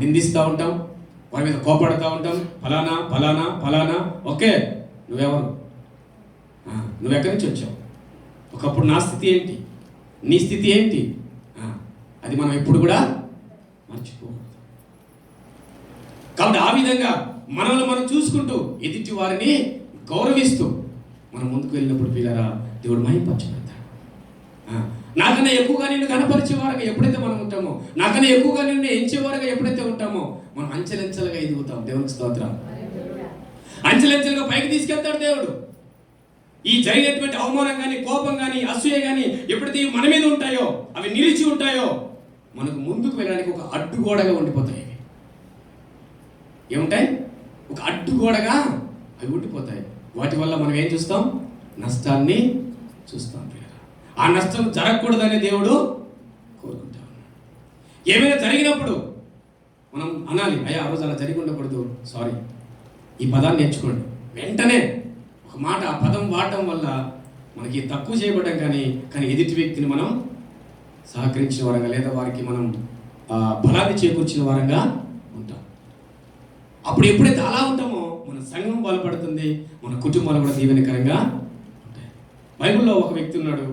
నిందిస్తూ ఉంటాం, వారి మీద కోపడుతూ ఉంటాం, ఫలానా ఫలానా ఫలానా. ఓకే, నువ్వెవరు? నువ్వెక్కడి నుంచి వచ్చావు? ఒకప్పుడు నా స్థితి ఏంటి, నీ స్థితి ఏంటి? అది మనం ఎప్పుడు కూడా మర్చిపోకూడదు. కాబట్టి ఆ విధంగా మనల్ని మనం చూసుకుంటూ ఎదుటి వారిని గౌరవిస్తూ మనం ముందుకు వెళ్ళినప్పుడు పిల్లరా దేవుడు మహింపరచబడతాడు. నాకన్నా ఎక్కువగా నిన్ను కనపరిచేవారుగా ఎప్పుడైతే మనం ఉంటామో, నాకన్నా ఎక్కువగా నిన్ను ఎంచేవారుగా ఎప్పుడైతే ఉంటామో, మనం అంచెలంచెలుగా ఎదుగుతాం. దేవునికి స్తోత్రం. అంచెలంచెలుగా పైకి తీసుకెళ్తాడు దేవుడు. ఈ జరిగినటువంటి అవమానం కానీ, కోపం కానీ, అసూయ కానీ ఎప్పుడైతే మన మీద ఉంటాయో, అవి నిలిచి ఉంటాయో, మనకు ముందుకు వెళ్ళడానికి ఒక అడ్డుగోడగా ఉండిపోతాయి. ఏముంటాయి? ఒక అడ్డుగోడగా అవి ఉండిపోతాయి. వాటి వల్ల మనం ఏం చూస్తాం? నష్టాన్ని చూస్తాం. ఆ నష్టం జరగకూడదని దేవుడు కోరుకుంటా ఉన్నాడు. ఏమైనా జరిగినప్పుడు మనం అనాలి, అయ్యా ఆ రోజు అలా జరిగి ఉండకూడదు, సారీ. ఈ పదాన్ని నేర్చుకోండి. వెంటనే ఒక మాట, ఆ పదం వాడటం వల్ల మనకి తక్కువ చేయబడ్డం కానీ ఎదుటి వ్యక్తిని మనం సహకరించిన వారంగా, లేదా వారికి మనం బలాన్ని చేకూర్చిన వారంగా ఉంటాం. అప్పుడు ఎప్పుడైతే అలా ఉంటామో మన సంఘం బలపడుతుంది, మన కుటుంబాలు కూడా దీవెనకరంగా ఉంటాయి. బైబిల్లో ఒక వ్యక్తి ఉన్నాడు,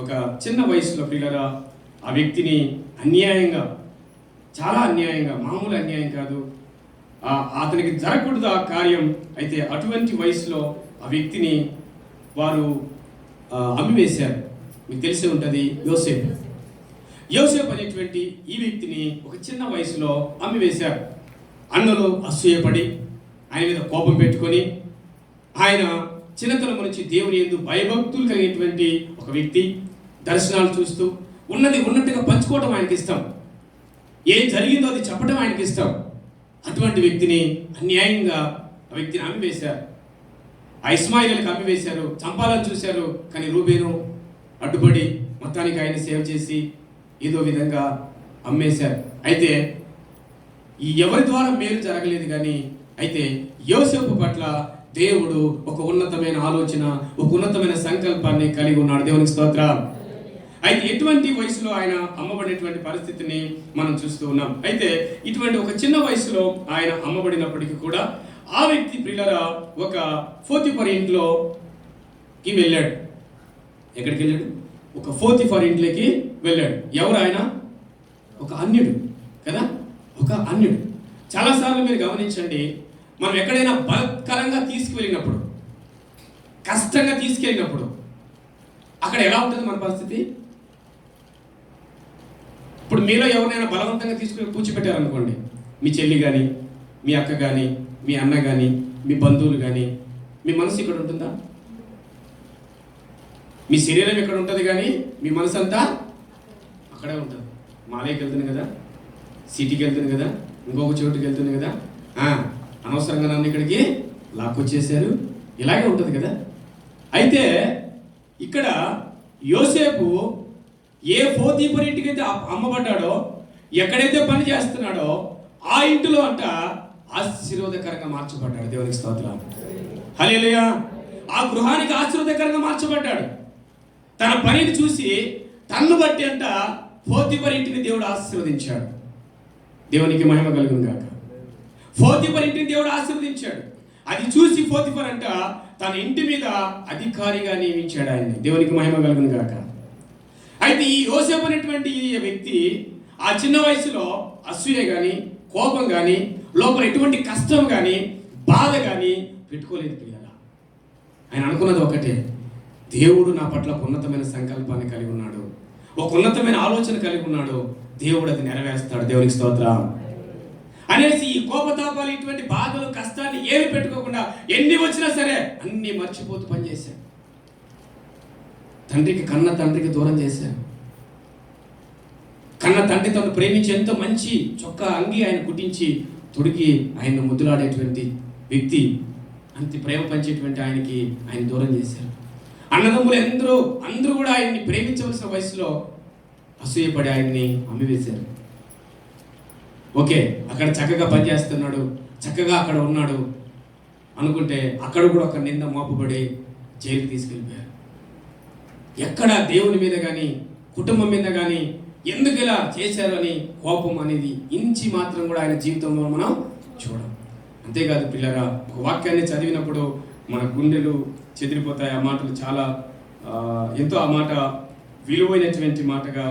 ఒక చిన్న వయసులో పిల్లరా ఆ వ్యక్తిని అన్యాయంగా, చాలా అన్యాయంగా, మామూలు అన్యాయం కాదు, అతనికి జరగకూడదు ఆ కార్యం. అయితే అటువంటి వయసులో ఆ వ్యక్తిని వారు అమ్మివేశారు. మీకు తెలిసే ఉంటుంది, యోసేపు అనేటువంటి ఈ వ్యక్తిని ఒక చిన్న వయసులో అమ్మివేశారు. అన్నలు అసూయపడి ఆయన మీద కోపం పెట్టుకొని, ఆయన చిన్నతనం నుంచి దేవుని యందు భయభక్తులు కలిగినటువంటి ఒక వ్యక్తి, దర్శనాలు చూస్తూ ఉన్నది ఉన్నట్టుగా పంచుకోవడం ఆయనకి ఇష్టం, ఏం జరిగిందో అది చెప్పడం ఆయనకి ఇష్టం. అటువంటి వ్యక్తిని అన్యాయంగా ఆ వ్యక్తిని అమ్మివేశారు. ఆ ఇస్మాయిల్కి అమ్మివేశారు, చంపాలని చూశారు, కానీ రూబేను అడ్డుపడి మొత్తానికి ఆయన సేవ చేసి ఏదో విధంగా అమ్మేశారు. అయితే ఈ ఎవరి ద్వారా మేలు జరగలేదు, కానీ అయితే యోసేపు పట్ల దేవుడు ఒక ఉన్నతమైన ఆలోచన, ఒక ఉన్నతమైన సంకల్పాన్ని కలిగి ఉన్నాడు. దేవునికి స్తోత్రం. అయితే ఎటువంటి వయసులో ఆయన అమ్మబడినటువంటి పరిస్థితిని మనం చూస్తూ ఉన్నాం. అయితే ఇటువంటి ఒక చిన్న వయసులో ఆయన అమ్మబడినప్పటికీ కూడా ఆ వ్యక్తి పిల్లరా ఒక పోతీఫర్ ఇంట్లోకి వెళ్ళాడు. ఎక్కడికి వెళ్ళాడు? ఒక పోతీఫర్ ఇంట్లోకి వెళ్ళాడు. ఎవరు ఆయన? ఒక అన్యుడు కదా, ఒక అన్యుడు. చాలాసార్లు మీరు గమనించండి, మనం ఎక్కడైనా బలత్కరంగా తీసుకువెళ్ళినప్పుడు, కష్టంగా తీసుకెళ్ళినప్పుడు అక్కడ ఎలా ఉంటుంది మన పరిస్థితి? ఇప్పుడు మీలో ఎవరినైనా బలవంతంగా తీసుకుని కూర్చోపెట్టారనుకోండి, మీ చెల్లి కానీ, మీ అక్క కానీ, మీ అన్న కానీ, మీ బంధువులు కానీ, మీ మనసు ఇక్కడ ఉంటుందా? మీ శరీరం ఇక్కడ ఉంటుంది, కానీ మీ మనసు అంతా అక్కడే ఉంటుంది. మాలేకి వెళ్తుంది కదా, సిటీకి వెళ్తుంది కదా, ఇంకొక చోటుకి వెళ్తుంది కదా, అనవసరంగా నన్ను ఇక్కడికి లాక్కొచ్చేసారు, ఇలాగే ఉంటుంది కదా. అయితే ఇక్కడ యోసేపు ఏ పోతీఫర్ ఇంటికైతే అమ్మబడ్డాడో, ఎక్కడైతే పని చేస్తున్నాడో ఆ ఇంటిలో అంట ఆశీర్వాదకరంగా మార్చబడ్డాడు. దేవునికి స్తోత్రం. హల్లెలూయా. ఆ గృహానికి ఆశీర్వాదకరంగా మార్చబడ్డాడు. తన పనిని చూసి తన్ను బట్టి అంట పోతీఫర్ ఇంటిని దేవుడు ఆశీర్వదించాడు. దేవునికి మహిమ కలుగును గాక. పోతీఫర్ ఇంటిని దేవుడు ఆశీర్వదించాడు. అది చూసి పోతీఫర్ అంట తన ఇంటి మీద అధికారిగా నియమించాడు ఆయన్ని. దేవునికి మహిమ కలుగును గాక. అయితే ఈ యోసేపు అనేటువంటి ఈ వ్యక్తి ఆ చిన్న వయసులో అసూయ కానీ, కోపం కానీ, లోపల ఎటువంటి కష్టం కానీ, బాధ కానీ పెట్టుకోలేదు పిల్లల. ఆయన అనుకున్నది ఒకటే, దేవుడు నా పట్ల ఒక ఉన్నతమైన సంకల్పాన్ని కలిగి ఉన్నాడు, ఒక ఉన్నతమైన ఆలోచన కలిగి ఉన్నాడు, దేవుడు అది నెరవేరుస్తాడు, దేవునికి స్తోత్రం అనేసి ఈ కోపతాపాలు, ఇటువంటి బాధలు, కష్టాన్ని ఏమి పెట్టుకోకుండా ఎన్ని వచ్చినా సరే అన్ని మర్చిపోతూ పనిచేశాడు. కన్న తండ్రికి దూరం చేశాడు. కన్న తండ్రి తను ప్రేమించి ఎంతో మంచి చొక్కా అంగి ఆయన కుట్టించి తొడిగి ఆయన ముద్దులాడేటువంటి వ్యక్తి, అంత ప్రేమ పంచేటువంటి ఆయన దూరం చేశారు. అన్నదమ్ములు అందరూ కూడా ఆయన్ని ప్రేమించవలసిన వయసులో అసూయపడి ఆయన్ని అమ్మివేశారు. ఓకే, అక్కడ చక్కగా పనిచేస్తున్నాడు, చక్కగా అక్కడ ఉన్నాడు అనుకుంటే అక్కడ కూడా ఒక నింద మోపబడి జైలుకి తీసుకెళ్ళిపోయారు. ఎక్కడ దేవుని మీద కానీ, కుటుంబం మీద కానీ ఎందుకు ఇలా చేశారు అని కోపం అనేది ఇంచి మాత్రం కూడా ఆయన జీవితంలో మనం చూడం. అంతేకాదు పిల్లరా, ఒక వాక్యాన్ని చదివినప్పుడు మన గుండెలు చెదిరిపోతాయి. ఆ మాటలు చాలా ఎంతో ఆ మాట విలువైనటువంటి మాటగా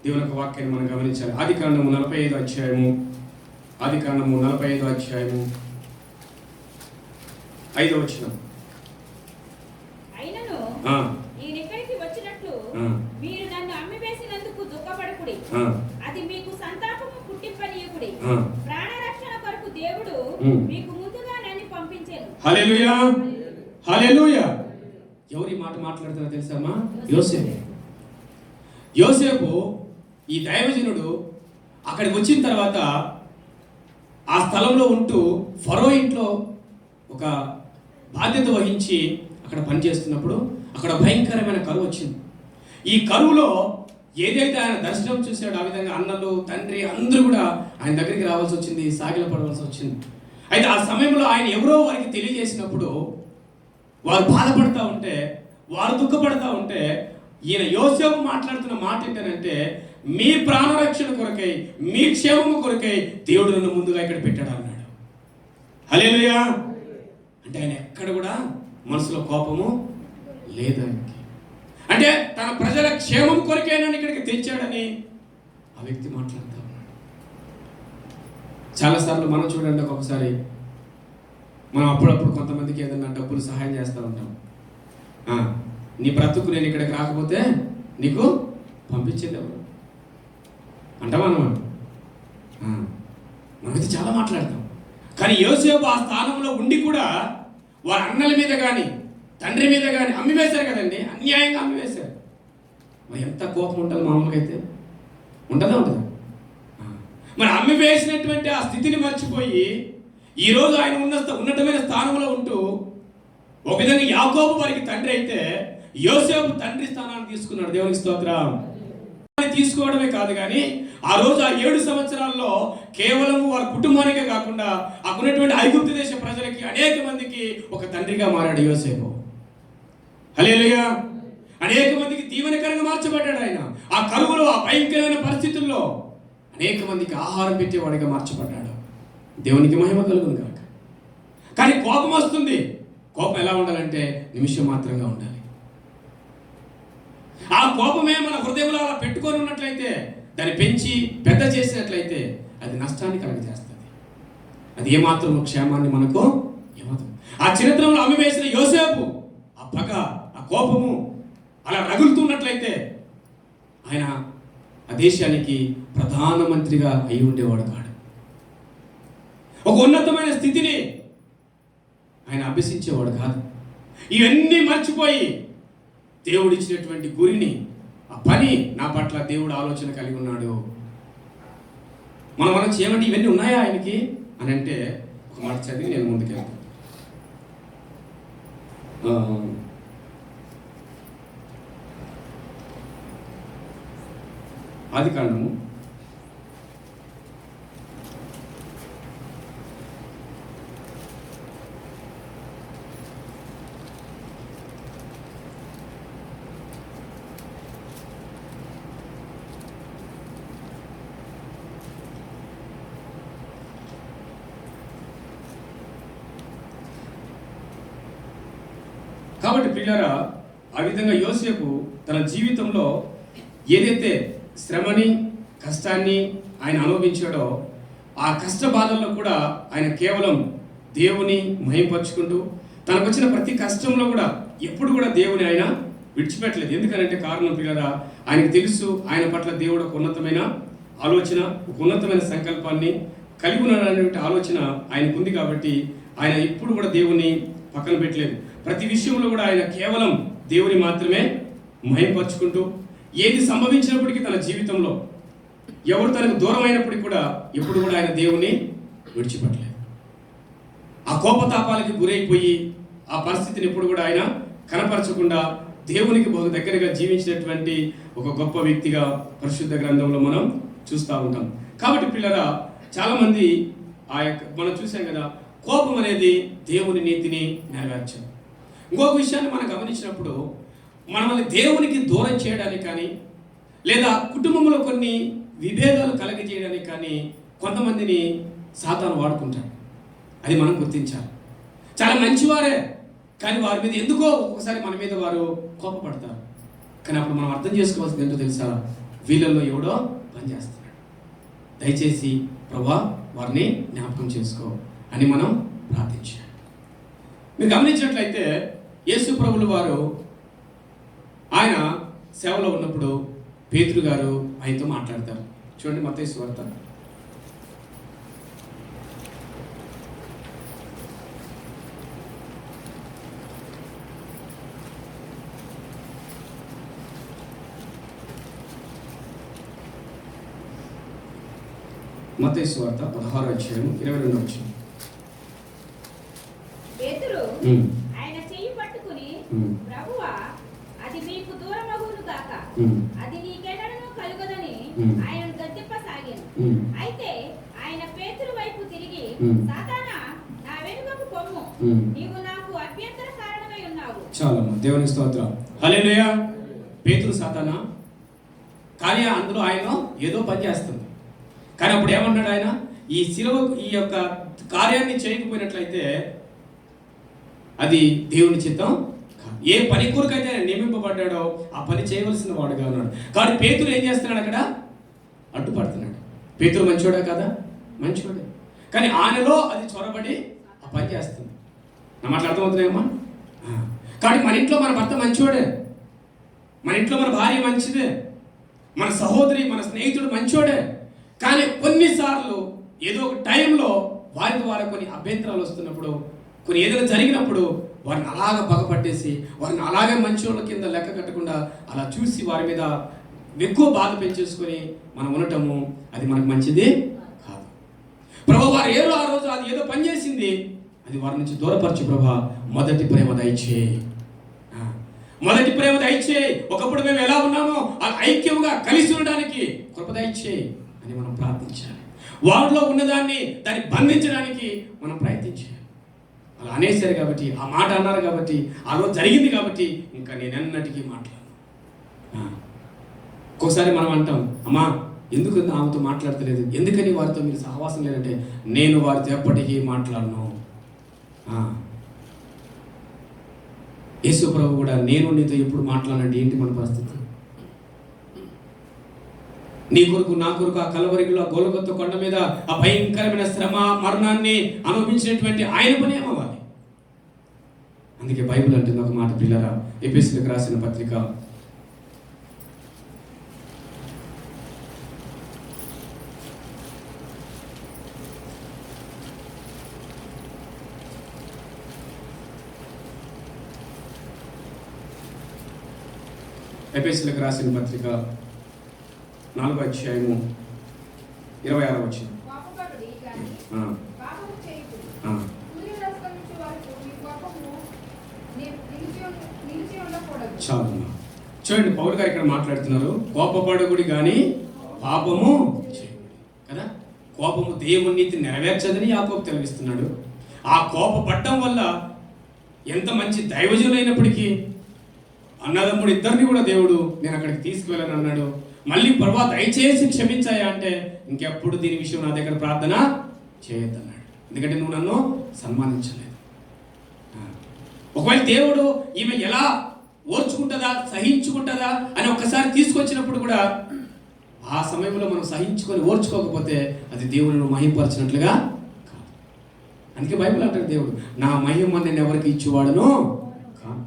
దేవుని యొక్క వాక్యాన్ని మనం గమనించాలి. ఆదికాండము 45 అధ్యాయము 5వ వచనం. అయినను నేనిక్కడికి వచ్చినట్లు మీరు నన్ను అమ్మివేసినందుకు దుఃఖపడకుడి, అది మీకు సంతాపము పుట్టింపనీయకుడి. ప్రాణరక్షణ కొరకు దేవుడు మీకు ముందుగా నన్ను పంపించాను. హల్లెలూయా, హల్లెలూయా. ఎవరి మాట మాట్లాడుతున్నారో తెలుసామా? యోసేపు ఈ దైవజనుడు అక్కడికి వచ్చిన తర్వాత ఆ స్థలంలో ఉంటూ ఫరో ఇంట్లో ఒక బాధ్యత వహించి అక్కడ పనిచేస్తున్నప్పుడు అక్కడ భయంకరమైన కరువు వచ్చింది. ఈ కరువులో ఏదైతే ఆయన దర్శనం చూశాడో ఆ విధంగా అన్నలు, తండ్రి అందరూ కూడా ఆయన దగ్గరికి రావాల్సి వచ్చింది, సాగిల పడవలసి వచ్చింది. అయితే ఆ సమయంలో ఆయన ఎవరో వారికి తెలియజేసినప్పుడు వారు బాధపడతా ఉంటే, వారు దుఃఖపడతా ఉంటే, ఈయన యోసేపు మాట్లాడుతున్న మాట ఏంటంటే, మీ ప్రాణరక్షణ కొరకై, మీ క్షేమము కొరకై దేవుడు నన్ను ముందుగా ఇక్కడ పెట్టాడు అన్నాడు. హల్లెలూయా. అంటే ఆయన ఎక్కడ కూడా మనసులో కోపము లేదు ఆయనకి. అంటే తన ప్రజల క్షేమం కొరకే నన్ను ఇక్కడికి తెచ్చాడని ఆ వ్యక్తి మాట్లాడుతూ ఉన్నాడు. చాలాసార్లు మనం చూడండి, ఒక్కొక్కసారి మనం అప్పుడప్పుడు కొంతమందికి ఏదైనా డబ్బులు సహాయం చేస్తూ ఉంటాం. నీ బ్రతుకు నేను ఇక్కడికి రాకపోతే నీకు పంపించేది ఎవరు అంటావా అన్నమాట. మనమైతే చాలా మాట్లాడతాం. కానీ యోసేపు ఆ స్థానంలో ఉండి కూడా వారి అన్నల మీద కానీ, తండ్రి మీద కానీ అమ్మివేశారు కదండి, అన్యాయంగా అమ్మివేశారు. మరి ఎంత కోపం ఉంటుంది మామూలుగా అయితే? ఉంటుందా? మరి అమ్మివేసినటువంటి ఆ స్థితిని మర్చిపోయి ఈరోజు ఆయన ఉన్నతమైన స్థానంలో ఉంటూ ఒక విధంగా యాకోబు వారికి తండ్రి అయితే యోసేపు తండ్రి స్థానాన్ని తీసుకున్నాడు. దేవునికి స్తోత్రం. తీసుకోవడమే కాదు కానీ ఆ రోజు ఆ 7 సంవత్సరాల్లో కేవలం వారి కుటుంబానికే కాకుండా అక్కడున్నటువంటి ఐగుప్తు దేశ ప్రజలకి అనేక మందికి ఒక తండ్రిగా మారాడు యోసేపు. హల్లెలూయా. అనేక మందికి దీవెనకరంగా మార్చబడ్డాడు ఆయన. ఆ కరువులో, ఆ భయంకరమైన పరిస్థితుల్లో అనేక మందికి ఆహారం పెట్టేవాడిగా మార్చబడ్డాడు. దేవునికి మహిమ కలుగును కాక. కానీ కోపం వస్తుంది. కోపం ఎలా ఉండాలంటే నిమిషం మాత్రంగా ఉండాలి. ఆ కోపమే మన హృదయంలో అలా పెట్టుకొని ఉన్నట్లయితే, దాన్ని పెంచి పెద్ద చేసినట్లయితే అది నష్టాన్ని కలుగజేస్తుంది. అది ఏమాత్రం క్షేమాన్ని మనకు ఇవ్వదు. ఆ చిన్నతనంలో అమ్మివేసిన యోసేపు ఆ పగ, ఆ కోపము అలా రగులుతున్నట్లయితే ఆయన ఆ దేశానికి ప్రధానమంత్రిగా అయి ఉండేవాడు కాడు. ఒక ఉన్నతమైన స్థితిని ఆయన అభ్యసించేవాడు కాదు. ఇవన్నీ మర్చిపోయి దేవుడిచ్చినటువంటి గురిని, ఆ పని నా పట్ల దేవుడు ఆలోచన కలిగి ఉన్నాడు. మనం చేయమంటే ఇవన్నీ ఉన్నాయా ఆయనకి అని అంటే ఒక మాట చదివి నేను ముందుకెళ్తాను. ఆదికాండము 'కాబట్టి పిల్లరా, ఆ విధంగా యోసేపు తన జీవితంలో ఏదైతే శ్రమని కష్టాన్ని ఆయన అనుభవించాడో ఆ కష్ట బాధల్లో కూడా ఆయన కేవలం దేవుని మహింపరుచుకుంటూ తనకు వచ్చిన ప్రతి కష్టంలో కూడా ఎప్పుడు కూడా దేవుని ఆయన విడిచిపెట్టలేదు. ఎందుకంటే కారణం పిల్లరా, ఆయనకు తెలుసు ఆయన పట్ల దేవుడు ఒక ఉన్నతమైన ఆలోచన, ఒక ఉన్నతమైన సంకల్పాన్ని కలిగి ఉన్నాడనే ఆలోచన ఆయనకుంది. కాబట్టి ఆయన ఇప్పుడు కూడా దేవుని పక్కన పెట్టలేదు. ప్రతి విషయంలో కూడా ఆయన కేవలం దేవుని మాత్రమే మహింపరుచుకుంటూ ఏది సంభవించినప్పటికీ తన జీవితంలో ఎవరు తనకు దూరం అయినప్పటికీ కూడా ఎప్పుడు కూడా ఆయన దేవుని విడిచిపెట్టలేదు. ఆ కోపతాపాలకి గురైపోయి ఆ పరిస్థితిని ఎప్పుడు కూడా ఆయన కనపరచకుండా దేవునికి బహు దగ్గరగా జీవించినటువంటి ఒక గొప్ప వ్యక్తిగా పరిశుద్ధ గ్రంథంలో మనం చూస్తూ ఉంటాం. కాబట్టి పిల్లరా, చాలామంది మనం చూసాం కదా, కోపం అనేది దేవుని నీతిని నెరవేర్చదు. ఇంకొక విషయాన్ని మనం గమనించినప్పుడు మనల్ని దేవునికి దూరం చేయడానికి కానీ లేదా కుటుంబంలో కొన్ని విభేదాలు కలగజేయడానికి కానీ కొంతమందిని సాతాను వాడుకుంటాడు. అది మనం గుర్తించాలి. చాలా మంచివారే, కానీ వారి మీద ఎందుకో ఒకసారి మన మీద వారు కోపపడతారు. కానీ అప్పుడు మనం అర్థం చేసుకోవాల్సింది ఏంటో తెలుసా, వీళ్ళల్లో ఎవడో పనిచేస్తున్నాడు. దయచేసి ప్రభా వారిని జ్ఞాపకం చేసుకో అని మనం ప్రార్థించాలి. మీరు గమనించినట్లయితే యేసు ప్రభులు వారు ఆయన సేవలో ఉన్నప్పుడు పేతురు గారు ఆయనతో మాట్లాడతారు. చూడండి, మత్తయి సువార్త 16:22. పేతురు ఆయన చెయ్యి పట్టుకుని, ప్రభువా అది మీకు దూరమగును గాక, అది నీకెన్నడూ కలుగదని ఆయనను గద్దింపసాగాను. అయితే ఆయన పేతురు వైపు తిరిగి, సాతానా నా వెనుకకు పొమ్ము, నీవు నాకు అభ్యంతర కారణమై ఉన్నావు. చాలమ్మా, దేవునికి స్తోత్రం. హల్లెలూయా. పేతురు సాతానా, కానీ అందులో ఆయన ఏదో పని చేస్తుంది. కానీ అప్పుడు ఏమన్నాడు ఆయన, ఈ శిలువ ఈ యొక్క కార్యాన్ని చేయకపోయినట్లయితే అది దేవుని చిత్తం కాదు. ఏ పని కొరకైతే ఆయన నియమింపబడ్డాడో ఆ పని చేయవలసిన వాడుగా ఉన్నాడు. కానీ పేతురు ఏం చేస్తున్నాడు, అక్కడ అడ్డుపడుతున్నాడు. పేతురు మంచోడా కదా? మంచోడే. కానీ ఆయనలో అది చొరబడి ఆ పని చేస్తుంది. నా మాటలు అర్థమవుతున్నాయమ్మా? కానీ మన ఇంట్లో మన భర్త మంచోడే, మన ఇంట్లో మన భార్య మంచిదే, మన సహోదరి మన స్నేహితుడు మంచోడే. కానీ కొన్నిసార్లు ఏదో ఒక టైంలో వారి ద్వారా కొన్ని అభ్యంతరాలు వస్తున్నప్పుడు, కొన్ని ఏదైనా జరిగినప్పుడు వారిని అలాగ పగపట్టేసి వారిని అలాగే మంచోళ్ళ కింద లెక్క కట్టకుండా అలా చూసి వారి మీద ఎక్కువ బాధ పెంచేసుకొని మనం ఉండటము అది మనకు మంచిది కాదు. ప్రభా వారు ఏదో ఆ రోజు అది ఏదో పని చేసింది, అది వారి నుంచి దూరపరచు ప్రభా. మొదటి ప్రేమ దయచేయి, మొదటి ప్రేమ దయచేయి. ఒకప్పుడు మేము ఎలా ఉన్నామో ఆ ఐక్యంగా కలిసి ఉండడానికి కృప దయచేయి అని మనం ప్రార్థించాలి. వారిలో ఉన్నదాన్ని దాన్ని బంధించడానికి మనం ప్రయత్నించాలి. అలా అనేసారు కాబట్టి, ఆ మాట అన్నారు కాబట్టి, ఆ రోజు జరిగింది కాబట్టి ఇంకా నేను ఎన్నటికీ మాట్లాడను. ఒక్కోసారి మనం అంటాం, అమ్మా ఎందుకు ఆమెతో మాట్లాడతలేదు, ఎందుకని వారితో మీరు సహవాసం లేదంటే, నేను వారితో ఎప్పటికీ మాట్లాడను. యేసు ప్రభు కూడా నేను నీతో ఎప్పుడు మాట్లాడాలంటే ఏంటి మన పరిస్థితి? నీ కొరకు నా కొరకు ఆ కలవరిలో గొలగొత్త కొండ మీద ఆ భయంకరమైన శ్రమ మరణాన్ని అనుభవించినటువంటి ఆయన పని ఏమవ్వాలి. అందుకే బైబిల్ అంటుంది ఒక మాట పిల్లరా, ఎఫెసీయులకు రాసిన పత్రిక 4:26. చాలు. చూడండి, పౌలు గారు ఇక్కడ మాట్లాడుతున్నారు, కోపపడకుడి కానీ పాపము చేయకుడి కదా. కోపము దేవుని నీతి నెరవేర్చదని యాకోబు తెలివిస్తున్నాడు. ఆ కోపపడటం వల్ల ఎంత మంచి దైవజనులైనప్పటికీ అన్నదమ్ముడు ఇద్దరిని కూడా దేవుడు నేను అక్కడికి తీసుకువెళ్ళను అన్నాడు. మళ్ళీ ప్రభా దయచేసి క్షమించాయా అంటే, ఇంకెప్పుడు దీని విషయం నా దగ్గర ప్రార్థన చేయొద్దన్నాడు. ఎందుకంటే నువ్వు నన్ను సన్మానించలేదు. ఒకవేళ దేవుడు ఈమె ఎలా ఓర్చుకుంటుందా, సహించుకుంటుందా అని ఒక్కసారి తీసుకొచ్చినప్పుడు కూడా ఆ సమయంలో మనం సహించుకొని ఓర్చుకోకపోతే అది దేవుని మహిమపరచినట్లుగా కాదు. అందుకే బైబిల్ అంటాడు, దేవుడు నా మహిమ నేను ఎవరికి ఇచ్చేవాడును కాదు.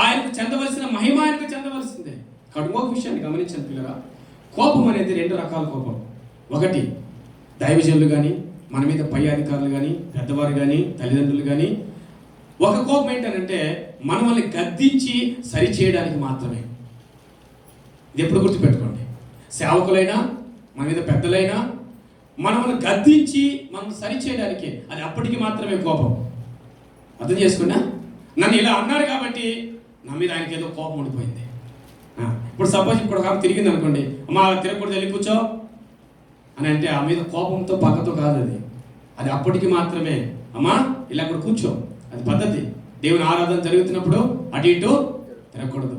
ఆయనకు చెందవలసిన మహిమ ఆయనకు చెందవలసిందే. కాబట్టి ఒక విషయాన్ని గమనించండి పిల్లరా, కోపం అనేది 2 రకాల కోపం. ఒకటి దైవజనులు కానీ, మన మీద పై అధికారులు కానీ, పెద్దవారు కానీ, తల్లిదండ్రులు కానీ. ఒక కోపం ఏంటంటే మనల్ని గద్దించి సరిచేయడానికి మాత్రమే. ఇది ఎప్పుడు గుర్తుపెట్టుకోండి. సేవకులైనా, మన మీద పెద్దలైనా మనల్ని గద్దించి మనం సరిచేయడానికి, అది అప్పటికి మాత్రమే కోపం. అర్థం చేసుకున్నా? నన్ను ఇలా అన్నాడు కాబట్టి నా మీద ఆయనకి ఏదో కోపం ఉండిపోయింది. ఇప్పుడు సపోజ్ ఇప్పుడు ఒక ఆమె తిరిగింది అనుకోండి, అమ్మ అలా తిరగకూడదు, వెళ్ళి కూర్చో అని అంటే ఆ మీద కోపంతో పక్కతో కాదు, అది అప్పటికి మాత్రమే. అమ్మా ఇలా అక్కడ కూర్చో, అది పద్ధతి. దేవుని ఆరాధన జరుగుతున్నప్పుడు అటు ఇటు తిరగకూడదు.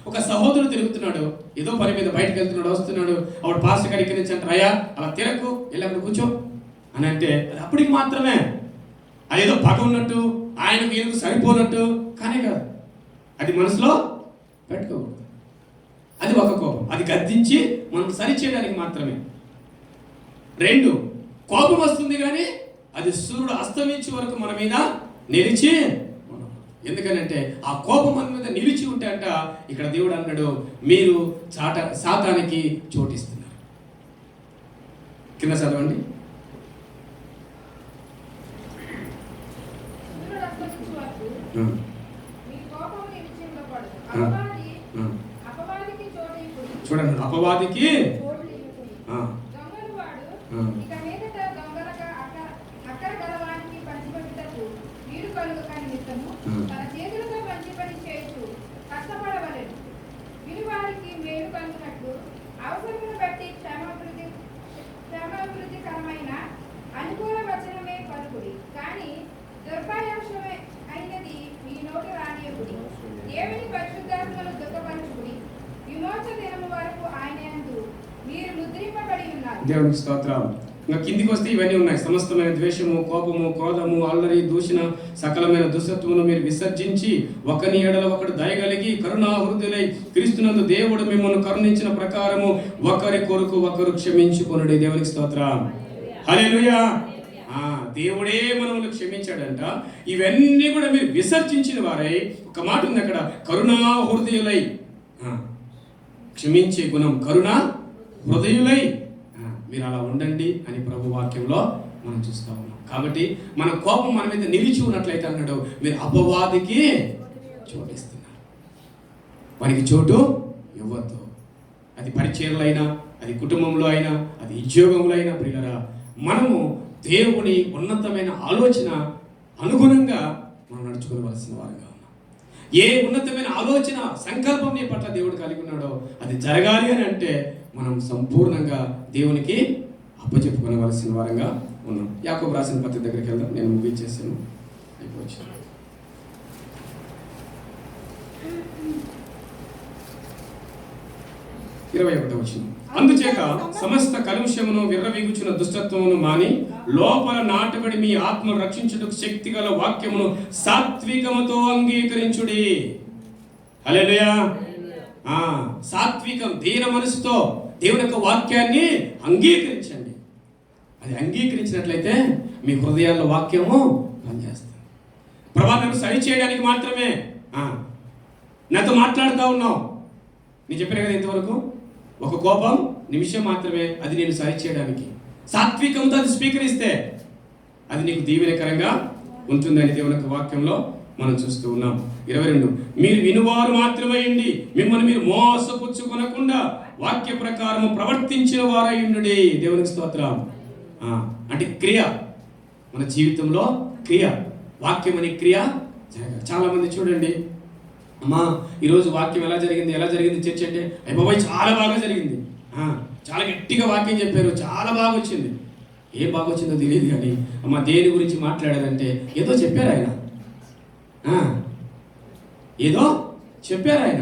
ఒక సహోదరుడు తిరుగుతున్నాడు, ఏదో పని మీద బయటకు వెళ్తున్నాడు, వస్తున్నాడు, అప్పుడు పాస్టర్ గారు ఇక్కడి నుంచి అంటారు, అయ్యా అలా తిరగకు, వెళ్ళి అక్కడ కూర్చో అని అంటే అది అప్పటికి మాత్రమే. అదేదో పగ ఉన్నట్టు, ఆయనకు ఈయనకు సరిపోనట్టు కానీ కాదు, అది మనసులో పెట్టుకోకూడదు. అది ఒక కోపం, అది గద్దించి మనం సరిచేయడానికి మాత్రమే. 2, కోపం వస్తుంది కానీ అది సూర్యుడు అస్తమించే వరకు మన మీద నిలిచి. ఎందుకనంటే ఆ కోపం మన మీద నిలిచి ఉంటే అంట, ఇక్కడ దేవుడు అన్నాడు, మీరు సాతానికి చోటిస్తున్నారు. కింద చదవండి. చూడండి, అపవాదికి అనుకూల వచనమే పలుకుడి, కానీ దుర్భాషమే అయినది మీ నోటి రానియకుడి. దేవుని పరిశుద్ధాత్మను దుఃఖపరచుకుడి, విమోచన దినము వరకు ఆయన యందు మీరు ముద్రింపబడి ఉన్నారు. దేవునికి స్తోత్రం. ఇంకా కిందికి వస్తే ఇవన్నీ ఉన్నాయి. సమస్తమైన ద్వేషము, కోపము, క్రోధము, అల్లరి, దూషణ, సకలమైన దుష్టత్వమును మీరు విసర్జించి ఒకని ఎడల ఒకడు దయగలిగి కరుణా హృదయులై క్రీస్తునందు దేవుడు మిమ్మల్ని కరుణించిన ప్రకారము ఒకరి కొరకు ఒకరు క్షమించుకొనుడి. దేవునికి స్తోత్రం. హల్లెలూయా. దేవుడే మనల్ని క్షమించాడంట. ఇవన్నీ కూడా మీరు విసర్జించిన వారై, ఒక మాట ఉంది అక్కడ, కరుణా హృదయులై, క్షమించే గుణం, కరుణ హృదయులై మీరు అలా ఉండండి అని ప్రభు వాక్యంలో మనం చూస్తూ ఉన్నాం. కాబట్టి మన కోపం మన మీద నిలిచి ఉన్నట్లయితే అన్నాడు, మీరు అపవాదికి చోటిస్తున్నారు. వారికి చోటు ఇవ్వద్దు. అది పరిచర్యలో అయినా, అది కుటుంబంలో అయినా, అది ఉద్యోగంలో అయినా. ప్రియులరా, మనము దేవుని ఉన్నతమైన ఆలోచన అనుగుణంగా మనం నడుచుకోవలసిన వారుగా ఉన్నాం. ఏ ఉన్నతమైన ఆలోచన, సంకల్పం నీ పట్ల దేవుడు కలిగి ఉన్నాడో అది జరగాలి అని అంటే మనం సంపూర్ణంగా దేవునికి అప్పచెప్పుకోవలసిన వారంగా ఉన్నాం. యాకోబు రాసిన పత్రిక దగ్గరికి వెళ్దాం. నేను ముగించేసాను, అయిపోవచ్చు. 21వ వచనం. అందుచేత సమస్త కలుషమును విర్రవీగుచున్న దుష్టత్వమును మాని లోపల నాటబడి మీ ఆత్మను రక్షించుటకు శక్తి గల వాక్యమును సాత్వికముతో అంగీకరించుడి. హల్లెలూయా. సాత్వికం, దీన మనసుతో దేవుని యొక్క వాక్యాన్ని అంగీకరించండి. అది అంగీకరించినట్లయితే మీ హృదయాల్లో వాక్యము పనిచేస్తుంది. ప్రభా నన్ను సరి చేయడానికి మాత్రమే నాతో మాట్లాడుతూ ఉన్నావు. నేను చెప్పాను కదా ఇంతవరకు, ఒక కోపం నిమిషం మాత్రమే, అది నేను సరి చేయడానికి. సాత్వికంతో అది స్వీకరిస్తే అది నీకు దీవెనకరంగా ఉంటుందని దేవుని యొక్క వాక్యంలో మనం చూస్తూ ఉన్నాం. 22, మీరు వినువారు మాత్రమే ఉండి మిమ్మల్ని మీరు మోసపుచ్చుకొనకుండా వాక్య ప్రకారము ప్రవర్తించిన వారై ఉండుడి. దేవునికి స్తోత్రం. అంటే క్రియ, మన జీవితంలో క్రియ, వాక్యం అనే క్రియ జరగాలి. చాలా మంది చూడండి, అమ్మా ఈరోజు వాక్యం ఎలా జరిగింది చర్చ అంటే, బాబాయ్ చాలా బాగా జరిగింది, చాలా గట్టిగా వాక్యం చెప్పారు, చాలా బాగా వచ్చింది. ఏం బాగా వచ్చిందో తెలియదు కానీ అమ్మ దేని గురించి మాట్లాడారంటే ఏదో చెప్పారు ఆయన, ఏదో చెప్పారు ఆయన.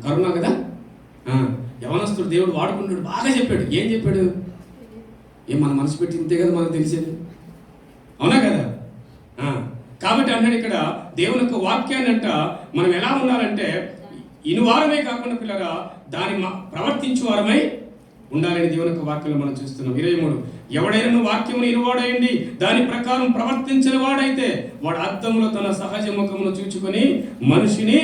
కరుణ కదా, యవనస్తుడు దేవుడు వాడుకుంటాడు, బాగా చెప్పాడు. ఏం చెప్పాడు? ఏం మన మనసు పెట్టి ఇంతే కదా మనకు తెలిసేది, అవునా కదా? కాబట్టి అంటున్నాడు ఇక్కడ, దేవుని యొక్క వాక్యాన్ని అంట మనం ఎలా ఉండాలంటే ఇనువారమే కాకుండా పిల్లరా దాని ప్రవర్తించు వారమై ఉండాలని దేవుని యొక్క వాక్యంలో మనం చూస్తున్నాం. 23 ఎవడైనా వాక్యమును ఇనువాడైంది దాని ప్రకారం ప్రవర్తించిన వాడైతే వాడు అద్దంలో తన సహజ ముఖమును చూచుకొని మనిషిని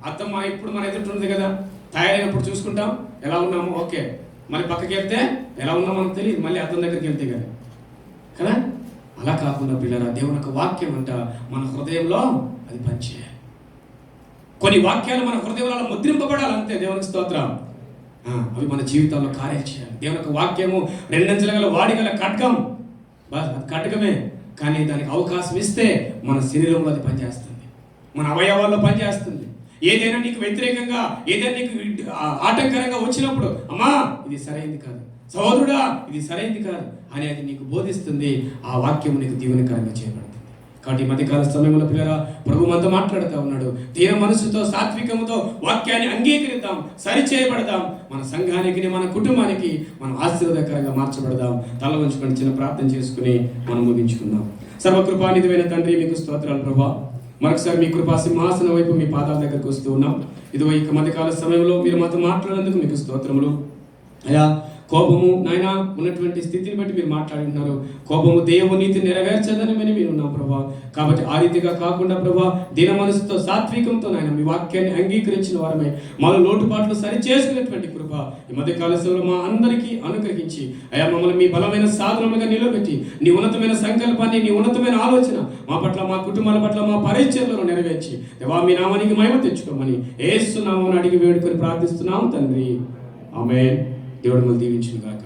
అద్దం మన ఎదుటి ఉంది కదా, తయారైనప్పుడు చూసుకుంటాం ఎలా ఉన్నాము, ఓకే, మళ్ళీ పక్కకి వెళ్తే ఎలా ఉన్నామో మనకు తెలియదు, మళ్ళీ అద్దం దగ్గరికి వెళ్తే కదా. అలా కాకుండా పిల్లరా దేవుని యొక్క వాక్యం అంట మన హృదయంలో అది పనిచేయాలి. కొన్ని వాక్యాలు మన హృదయంలో ముద్రింపబడాలి అంతే. దేవునికి స్తోత్రం. అవి మన జీవితాల్లో కార్యం చేయాలి. దేవుని యొక్క వాక్యము రెండంచెల గల వాడిగల ఖడ్గం, అది ఖడ్గమే, కానీ దానికి అవకాశం ఇస్తే మన శరీరంలో అది పనిచేస్తుంది, మన అవయవాల్లో పనిచేస్తుంది. ఏదైనా నీకు వ్యతిరేకంగా, ఏదైనా నీకు ఆటంకరంగా వచ్చినప్పుడు అమ్మా ఇది సరైంది కాదు, సహోదరుడా ఇది సరైంది కాదు అని అది నీకు బోధిస్తుంది. ఆ వాక్యము నీకు దీవెనకరంగా చేయబడుతుంది. కాబట్టి మధ్యకాల సమయంలో పిల్లరా ప్రభు మనతో మాట్లాడుతూ ఉన్నాడు. దీన మనసుతో సాత్వికముతో వాక్యాన్ని అంగీకరిద్దాం, సరిచేయబడదాం, మన సంఘానికి మన కుటుంబానికి మనం ఆశీర్వాదకరంగా మార్చబడదాం. తల వంచుకొని చిన్న ప్రార్థన చేసుకుని మనం ముగించుకుందాం. సర్వకృపానిధివైన తండ్రి మీకు స్తోత్రాలు ప్రభా. మరొకసారి మీ కృపా సింహాసనం వైపు మీ పాదాల దగ్గరకు వస్తూ ఉన్నాం. ఇదిగో ఇక మధ్యకాల సమయంలో మీరు మాతో మాట్లాడేందుకు మీకు స్తోత్రములు అయ్యా. కోపము నాయన ఉన్నటువంటి స్థితిని బట్టి మీరు మాట్లాడుతున్నారు. కోపము దేవునీతి నెరవేర్చదని మీరు ఉన్నాం ప్రభా. కాబట్టి ఆ రీతిగా కాకుండా ప్రభా దీన మనసుతో సాత్వికంతో నాయన మీ వాక్యాన్ని అంగీకరించిన వారమే మన లోటుపాట్లు సరి చేసుకునేటువంటి కృప ఈ మధ్య కాలంలో మా అందరికీ అనుగ్రహించి అయ్యా మమ్మల్ని మీ బలమైన సాధనలుగా నిలబెట్టి నీ ఉన్నతమైన సంకల్పాన్ని, నీ ఉన్నతమైన ఆలోచన మా పట్ల, మా కుటుంబాల పట్ల, మా పరిచర్లను నెరవేర్చి దేవా మీ నామానికి మహిమ తెచ్చుకోమని యేసు నామమున అడిగి వేడుకొని ప్రార్థిస్తున్నాం తండ్రి. ఆమేన్. దేవుడు మళ్ళీ దీవించును గాక.